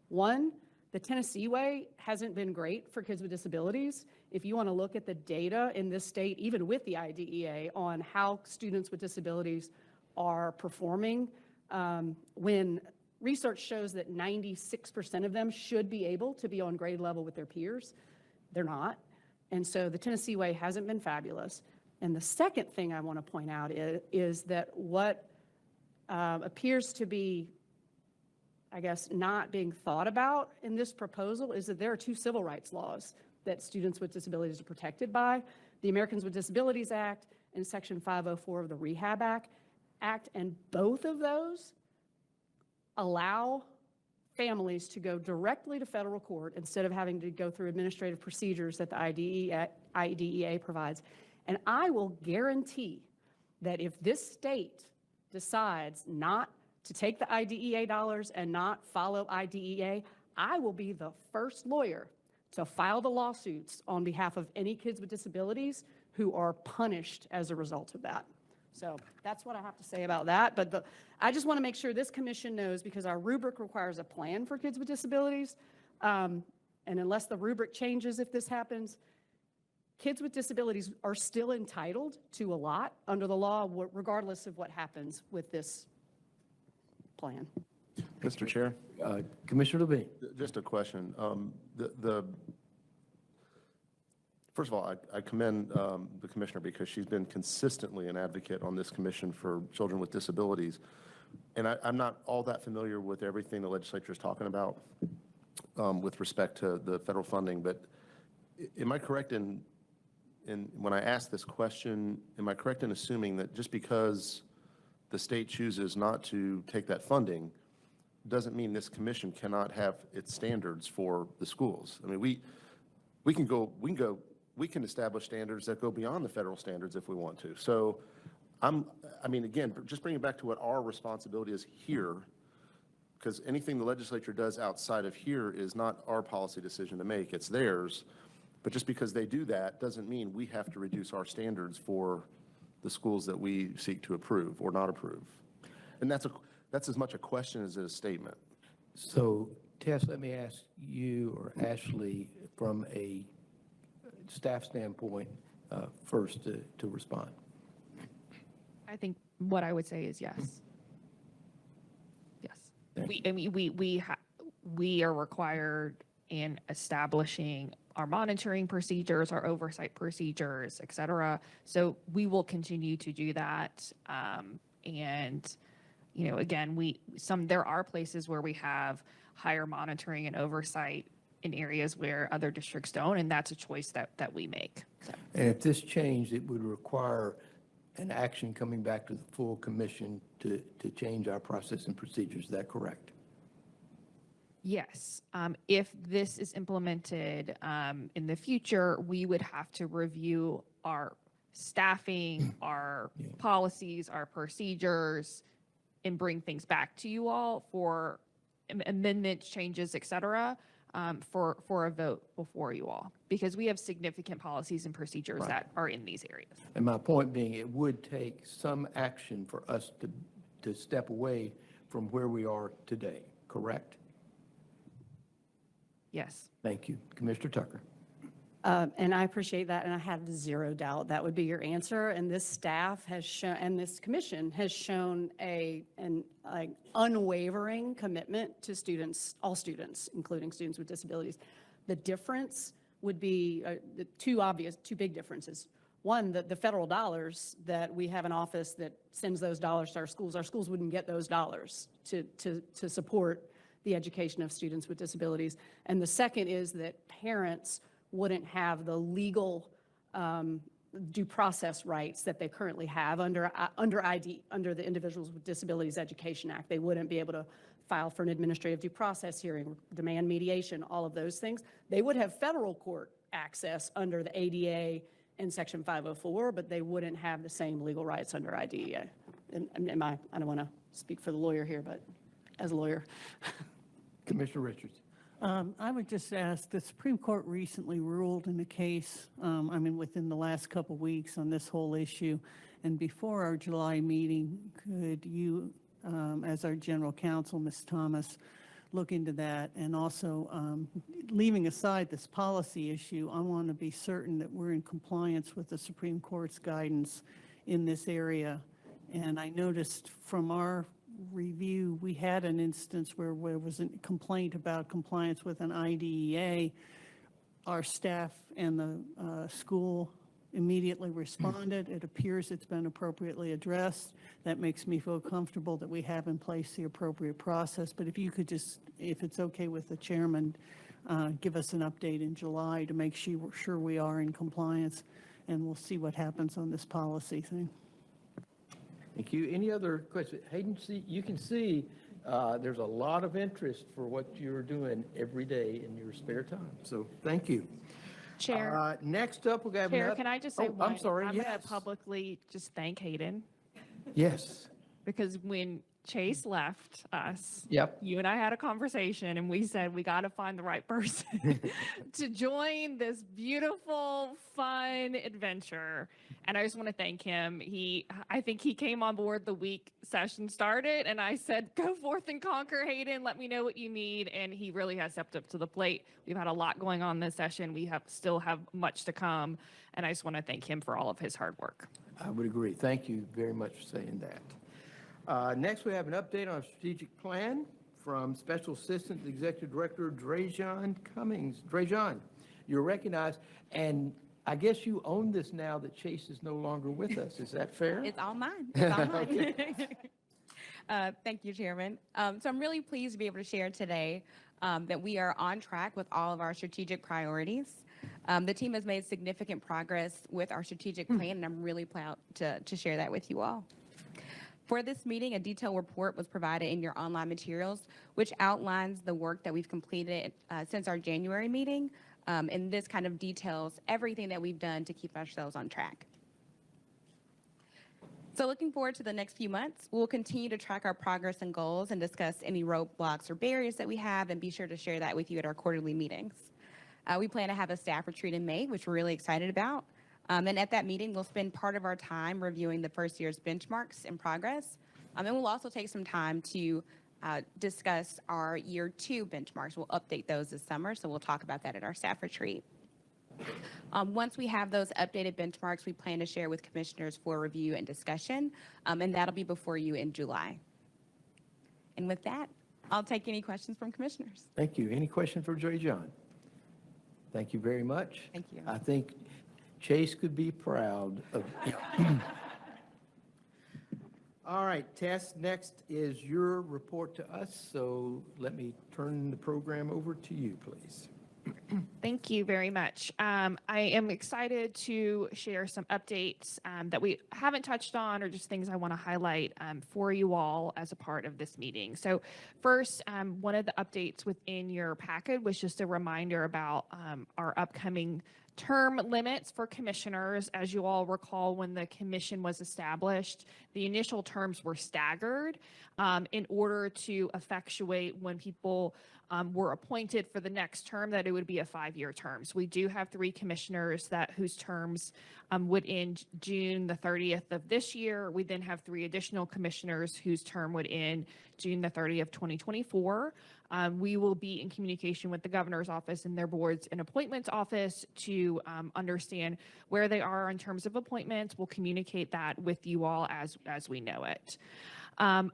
One, the Tennessee way hasn't been great for kids with disabilities. If you want to look at the data in this state, even with the IDEA, on how students with disabilities are performing, when research shows that 96% of them should be able to be on grade level with their peers, they're not. And so the Tennessee way hasn't been fabulous. And the second thing I want to point out is that what appears to be, I guess, not being thought about in this proposal is that there are two civil rights laws that students with disabilities are protected by, the Americans with Disabilities Act and Section 504 of the Rehab Act, and both of those allow families to go directly to federal court instead of having to go through administrative procedures that the IDEA provides. And I will guarantee that if this state decides not to take the IDEA dollars and not follow IDEA, I will be the first lawyer to file the lawsuits on behalf of any kids with disabilities who are punished as a result of that. So that's what I have to say about that. But I just want to make sure this commission knows, because our rubric requires a plan for kids with disabilities. And unless the rubric changes, if this happens, kids with disabilities are still entitled to a lot under the law, regardless of what happens with this plan. Mr. Chair? Commissioner Levine. Just a question. First of all, I commend the commissioner, because she's been consistently an advocate on this commission for children with disabilities. And I'm not all that familiar with everything the legislature is talking about with respect to the federal funding, but am I correct in when I ask this question, am I correct in assuming that just because the state chooses not to take that funding doesn't mean this commission cannot have its standards for the schools? I mean, we can establish standards that go beyond the federal standards if we want to. So I mean, again, just bringing it back to what our responsibility is here, because anything the legislature does outside of here is not our policy decision to make, it's theirs. But just because they do that doesn't mean we have to reduce our standards for the schools that we seek to approve or not approve. And that's as much a question as it is a statement. So Tess, let me ask you or Ashley from a staff standpoint first to respond. I think what I would say is yes. Yes. Thank I mean, we are required in establishing our monitoring procedures, our oversight procedures, et cetera. So we will continue to do that. And, again, there are places where we have higher monitoring and oversight in areas where other districts don't, and that's a choice that we make. So. And if this changed, it would require an action coming back to the full commission to change our process and procedures. Is that correct? Yes. If this is implemented in the future, we would have to review our staffing, our policies, our procedures, and bring things back to you all for amendments, changes, et cetera, for a vote before you all, because we have significant policies and procedures that are in these areas. And my point being, it would take some action for us to step away from where we are today, correct? Yes. Thank you. Commissioner Tucker. And I appreciate that, and I have zero doubt that would be your answer. And this staff has shown, and this commission has shown an unwavering commitment to students, all students, including students with disabilities. The difference would be the two big differences. One, the federal dollars that we have an office that sends those dollars to our schools wouldn't get those dollars to support the education of students with disabilities. And the second is that parents wouldn't have the legal due process rights that they currently have under the Individuals with Disabilities Education Act. They wouldn't be able to file for an administrative due process hearing, demand mediation, all of those things. They would have federal court access under the ADA and Section 504, but they wouldn't have the same legal rights under IDEA. And I don't want to speak for the lawyer here, but as a lawyer. Commissioner Richards. I would just ask, the Supreme Court recently ruled in a case, within the last couple weeks on this whole issue. And before our July meeting, could you, as our general counsel, Ms. Thomas, look into that? And also, leaving aside this policy issue, I want to be certain that we're in compliance with the Supreme Court's guidance in this area. And I noticed from our review, we had an instance where there was a complaint about compliance with an IDEA. Our staff and the school immediately responded. It appears it's been appropriately addressed. That makes me feel comfortable that we have in place the appropriate process. But if you could just, if it's okay with the chairman, give us an update in July to make sure we are in compliance, and we'll see what happens on this policy thing. Thank you. Any other questions? Hayden, you can see there's a lot of interest for what you're doing every day in your spare time. So thank you. Chair. Next up, we're going to have. Chair, can I just say Oh, one? I'm sorry, I'm going to yes. publicly just thank Hayden, Yes. because when Chase left us, Yep. you and I had a conversation, and we said we got to find the right person to join this beautiful, fun adventure. And I just want to thank him. I think he came on board the week session started, and I said, go forth and conquer, Hayden. Let me know what you need. And he really has stepped up to the plate. We've had a lot going on this session. We still have much to come. And I just want to thank him for all of his hard work. I would agree. Thank you very much for saying that. Next, we have an update on our strategic plan from Special Assistant Executive Director Drejon Cummings. Drejon, you're recognized, and I guess you own this now that Chase is no longer with us. Is that fair? It's all mine. It's all mine. Thank you, Chairman. So I'm really pleased to be able to share today that we are on track with all of our strategic priorities. The team has made significant progress with our strategic plan, and I'm really proud to share that with you all. For this meeting, a detailed report was provided in your online materials, which outlines the work that we've completed since our January meeting. And this kind of details everything that we've done to keep ourselves on track. So looking forward to the next few months, we'll continue to track our progress and goals and discuss any roadblocks or barriers that we have, and be sure to share that with you at our quarterly meetings. We plan to have a staff retreat in May, which we're really excited about. And at that meeting, we'll spend part of our time reviewing the first year's benchmarks and progress. And we'll also take some time to discuss our year 2 benchmarks. We'll update those this summer, so we'll talk about that at our staff retreat. Once we have those updated benchmarks, we plan to share with commissioners for review and discussion, and that'll be before you in July. And with that, I'll take any questions from commissioners. Thank you. Any questions for Joy John? Thank you very much. Thank you. I think Chase could be proud of you. All right, Tess, next is your report to us, so let me turn the program over to you, please. Thank you very much. I am excited to share some updates that we haven't touched on, or just things I want to highlight for you all as a part of this meeting. So first, one of the updates within your packet was just a reminder about our upcoming term limits for commissioners. As you all recall, when the commission was established, the initial terms were staggered in order to effectuate when people were appointed for the next term, that it would be a 5-year term. So we do have 3 commissioners whose terms would end June the 30th of this year. We then have 3 additional commissioners whose term would end June the 30th of 2024. We will be in communication with the governor's office and their boards and appointments office to understand where they are in terms of appointments. We'll communicate that with you all as we know it.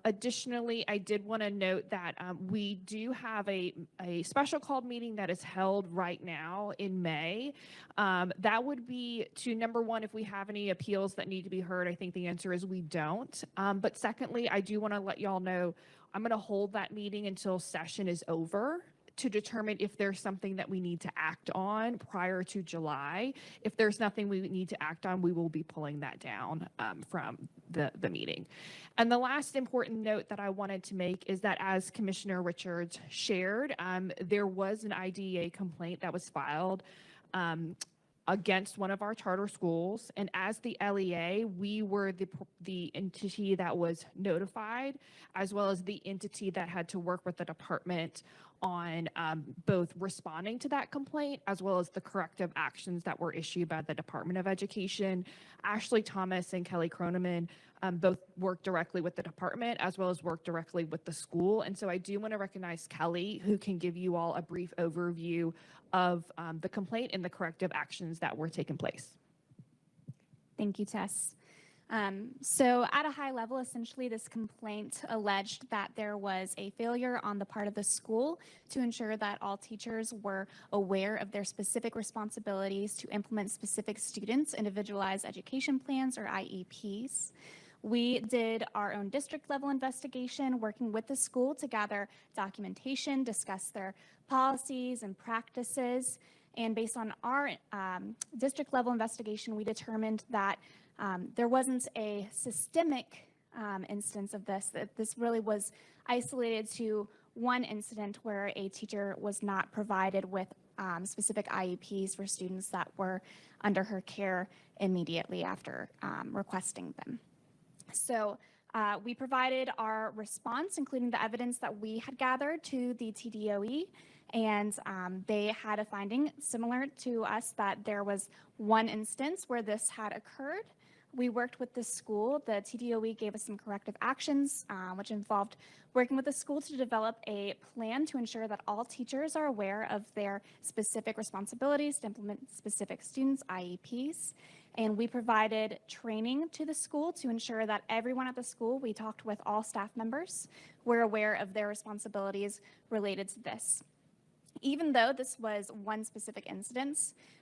Additionally, I did want to note that we do have a special called meeting that is held right now in May. That would be to, number one, if we have any appeals that need to be heard. I think the answer is we don't. But secondly, I do want to let y'all know I'm going to hold that meeting until session is over to determine if there's something that we need to act on prior to July. If there's nothing we need to act on, we will be pulling that down from the meeting. And the last important note that I wanted to make is that, as Commissioner Richards shared, there was an IDEA complaint that was filed against one of our charter schools. And as the LEA, we were the entity that was notified, as well as the entity that had to work with the department on both responding to that complaint, as well as the corrective actions that were issued by the Department of Education. Ashley Thomas and Kelly Croneman both work directly with the department, as well as work directly with the school. And so I do want to recognize Kelly, who can give you all a brief overview of the complaint and the corrective actions that were taking place. Thank you, Tess. So at a high level, essentially, this complaint alleged that there was a failure on the part of the school to ensure that all teachers were aware of their specific responsibilities to implement specific students' individualized education plans, or IEPs. We did our own district level investigation, working with the school to gather documentation, discuss their policies and practices. And based on our district level investigation, we determined that there wasn't a systemic instance of this, that this really was isolated to one incident where a teacher was not provided with specific IEPs for students that were under her care immediately after requesting them. So we provided our response, including the evidence that we had gathered, to the TDOE, and they had a finding similar to us that there was one instance where this had occurred. We worked with the school. The TDOE gave us some corrective actions, which involved working with the school to develop a plan to ensure that all teachers are aware of their specific responsibilities to implement specific students' IEPs. And we provided training to the school to ensure that everyone at the school, we talked with all staff members, were aware of their responsibilities related to this. Even though this was one specific incident,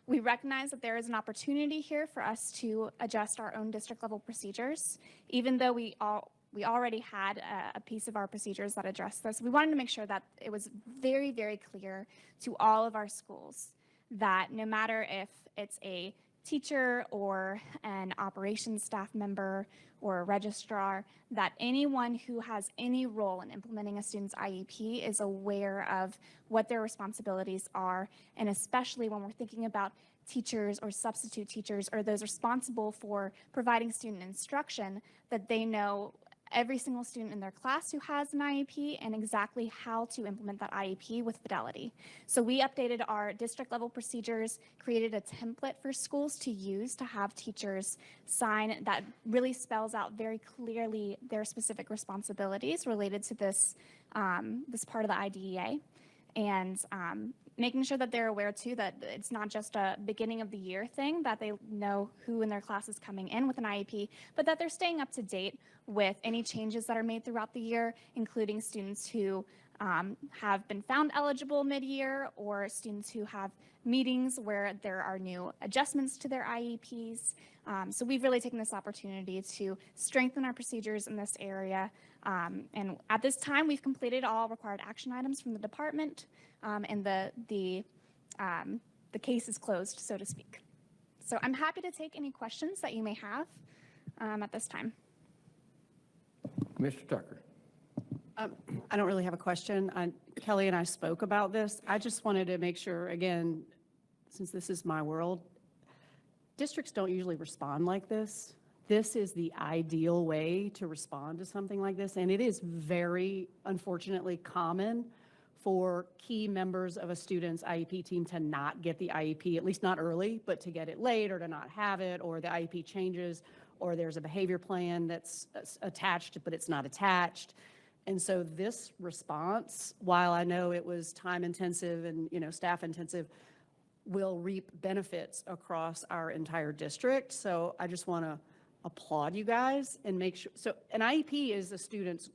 we recognize that there is an opportunity here for us to adjust our own district level procedures. Even though we already had a piece of our procedures that addressed this, we wanted to make sure that it was very, very clear to all of our schools that no matter if it's a teacher or an operations staff member or a registrar, that anyone who has any role in implementing a student's IEP is aware of what their responsibilities are, and especially when we're thinking about teachers or substitute teachers or those responsible for providing student instruction, that they know every single student in their class who has an IEP and exactly how to implement that IEP with fidelity. So we updated our district level procedures, created a template for schools to use to have teachers sign that really spells out very clearly their specific responsibilities related to this, this part of the IDEA. And making sure that they're aware too that it's not just a beginning of the year thing, that they know who in their class is coming in with an IEP, but that they're staying up to date with any changes that are made throughout the year, including students who have been found eligible mid-year or students who have meetings where there are new adjustments to their IEPs. So we've really taken this opportunity to strengthen our procedures in this area. And at this time, we've completed all required action items from the department, and the case is closed, so to speak. So I'm happy to take any questions that you may have at this time. Mr. Tucker. I don't really have a question. Kelly and I spoke about this. I just wanted to make sure, again, since this is my world, districts don't usually respond like this. This is the ideal way to respond to something like this, and it is very, unfortunately, common for key members of a student's IEP team to not get the IEP, at least not early, but to get it late or to not have it, or the IEP changes, or there's a behavior plan that's attached, but it's not attached. And so this response, while I know it was time intensive and, staff intensive, will reap benefits across our entire district. So I just want to applaud you guys and make sure. So an IEP is the student's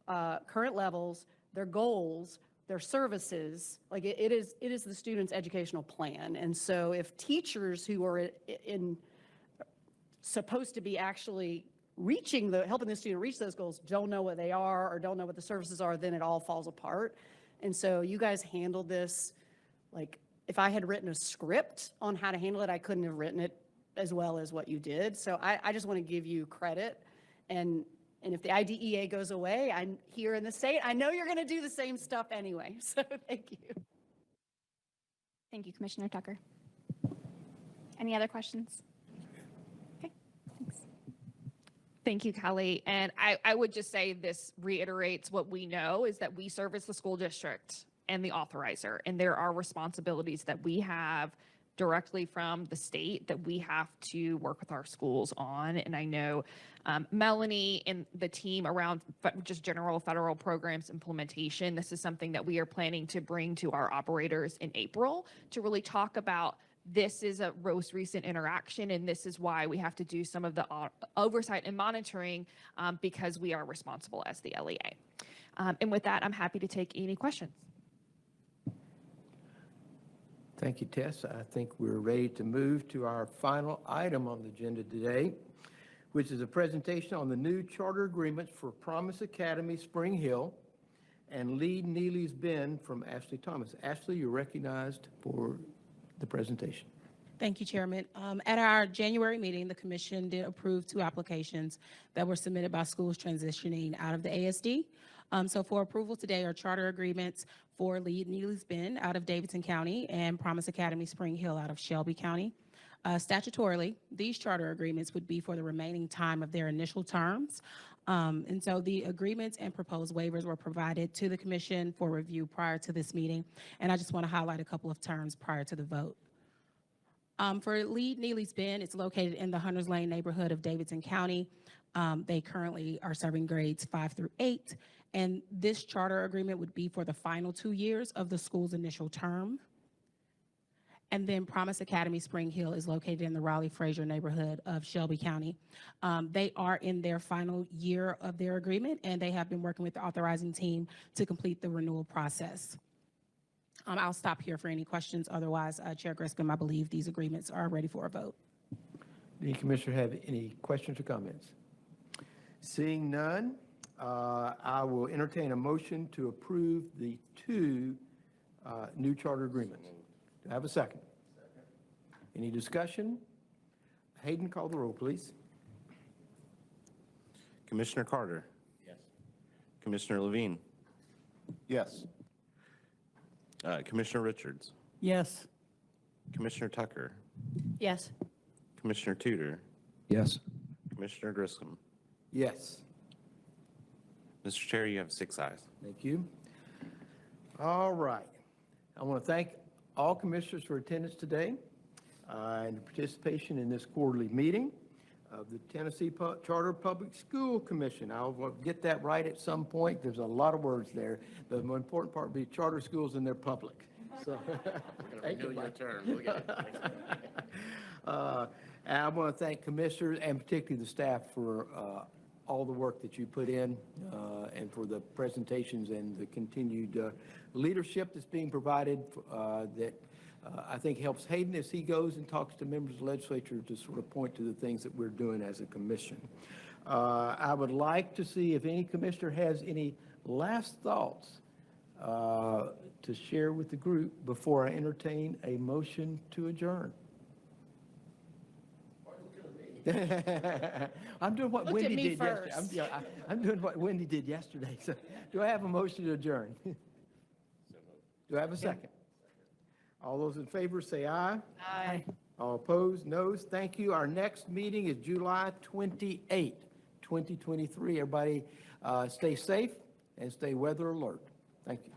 current levels, their goals, their services. Like it is the student's educational plan. And so if teachers who are supposed to be actually helping the student reach those goals don't know what they are or don't know what the services are, then it all falls apart. And so you guys handled this, like, if I had written a script on how to handle it, I couldn't have written it as well as what you did. So I just want to give you credit. And if the IDEA goes away, I'm here in the state, I know you're going to do the same stuff anyway. So thank you. Thank you, Commissioner Tucker. Any other questions? Okay, thanks. Thank you, Kelly. And I would just say this reiterates what we know is that we service the school district and the authorizer, and there are responsibilities that we have directly from the state that we have to work with our schools on. And I know Melanie and the team around just general federal programs implementation, this is something that we are planning to bring to our operators in April to really talk about. This is a most recent interaction, and this is why we have to do some of the oversight and monitoring because we are responsible as the LEA. And with that, I'm happy to take any questions. Thank you, Tess. I think we're ready to move to our final item on the agenda today, which is a presentation on the new charter agreements for Promise Academy Spring Hill and Lead Neely's Bend from Ashley Thomas. Ashley, you're recognized for the presentation. Thank you, Chairman. At our January meeting, the commission did approve 2 applications that were submitted by schools transitioning out of the ASD. So for approval today are charter agreements for Lead Neely's Bend out of Davidson County and Promise Academy Spring Hill out of Shelby County. Statutorily, these charter agreements would be for the remaining time of their initial terms. And so the agreements and proposed waivers were provided to the commission for review prior to this meeting. And I just want to highlight a couple of terms prior to the vote. For Lead Neely's Bend, it's located in the Hunters Lane neighborhood of Davidson County. They currently are serving grades 5 through 8. And this charter agreement would be for the final 2 years of the school's initial term. And then Promise Academy Spring Hill is located in the Raleigh-Fraser neighborhood of Shelby County. They are in their final year of their agreement, and they have been working with the authorizing team to complete the renewal process. I'll stop here for any questions. Otherwise, Chair Griscom, I believe these agreements are ready for a vote. Any commissioner have any questions or comments? Seeing none, I will entertain a motion to approve the 2 new charter agreements. Do I have a second? Any discussion? Hayden, call the roll, please. Commissioner Carter? Yes. Commissioner Levine? Yes. Commissioner Richards? Yes. Commissioner Tucker? Yes. Commissioner Tudor? Yes. Commissioner Griscom? Yes. Mr. Chair, you have 6 ayes. Thank you. All right. I want to thank all commissioners for attendance today and participation in this quarterly meeting of the Tennessee Charter Public School Commission. I'll get that right at some point. There's a lot of words there. The more important part will be charter schools and they're public. So, thank you, Mike. And I want to thank commissioners and particularly the staff for all the work that you put in and for the presentations and the continued leadership that's being provided that I think helps Hayden as he goes and talks to members of the legislature to sort of point to the things that we're doing as a commission. I would like to see if any commissioner has any last thoughts to share with the group before I entertain a motion to adjourn. I'm doing what Looked at Wendy me did yesterday. first. I'm doing what Wendy did yesterday. So, do I have a motion to adjourn? Do I have a second? All those in favor say aye. Aye. All opposed, noes. Thank you. Our next meeting is July 28, 2023. Everybody stay safe and stay weather alert. Thank you.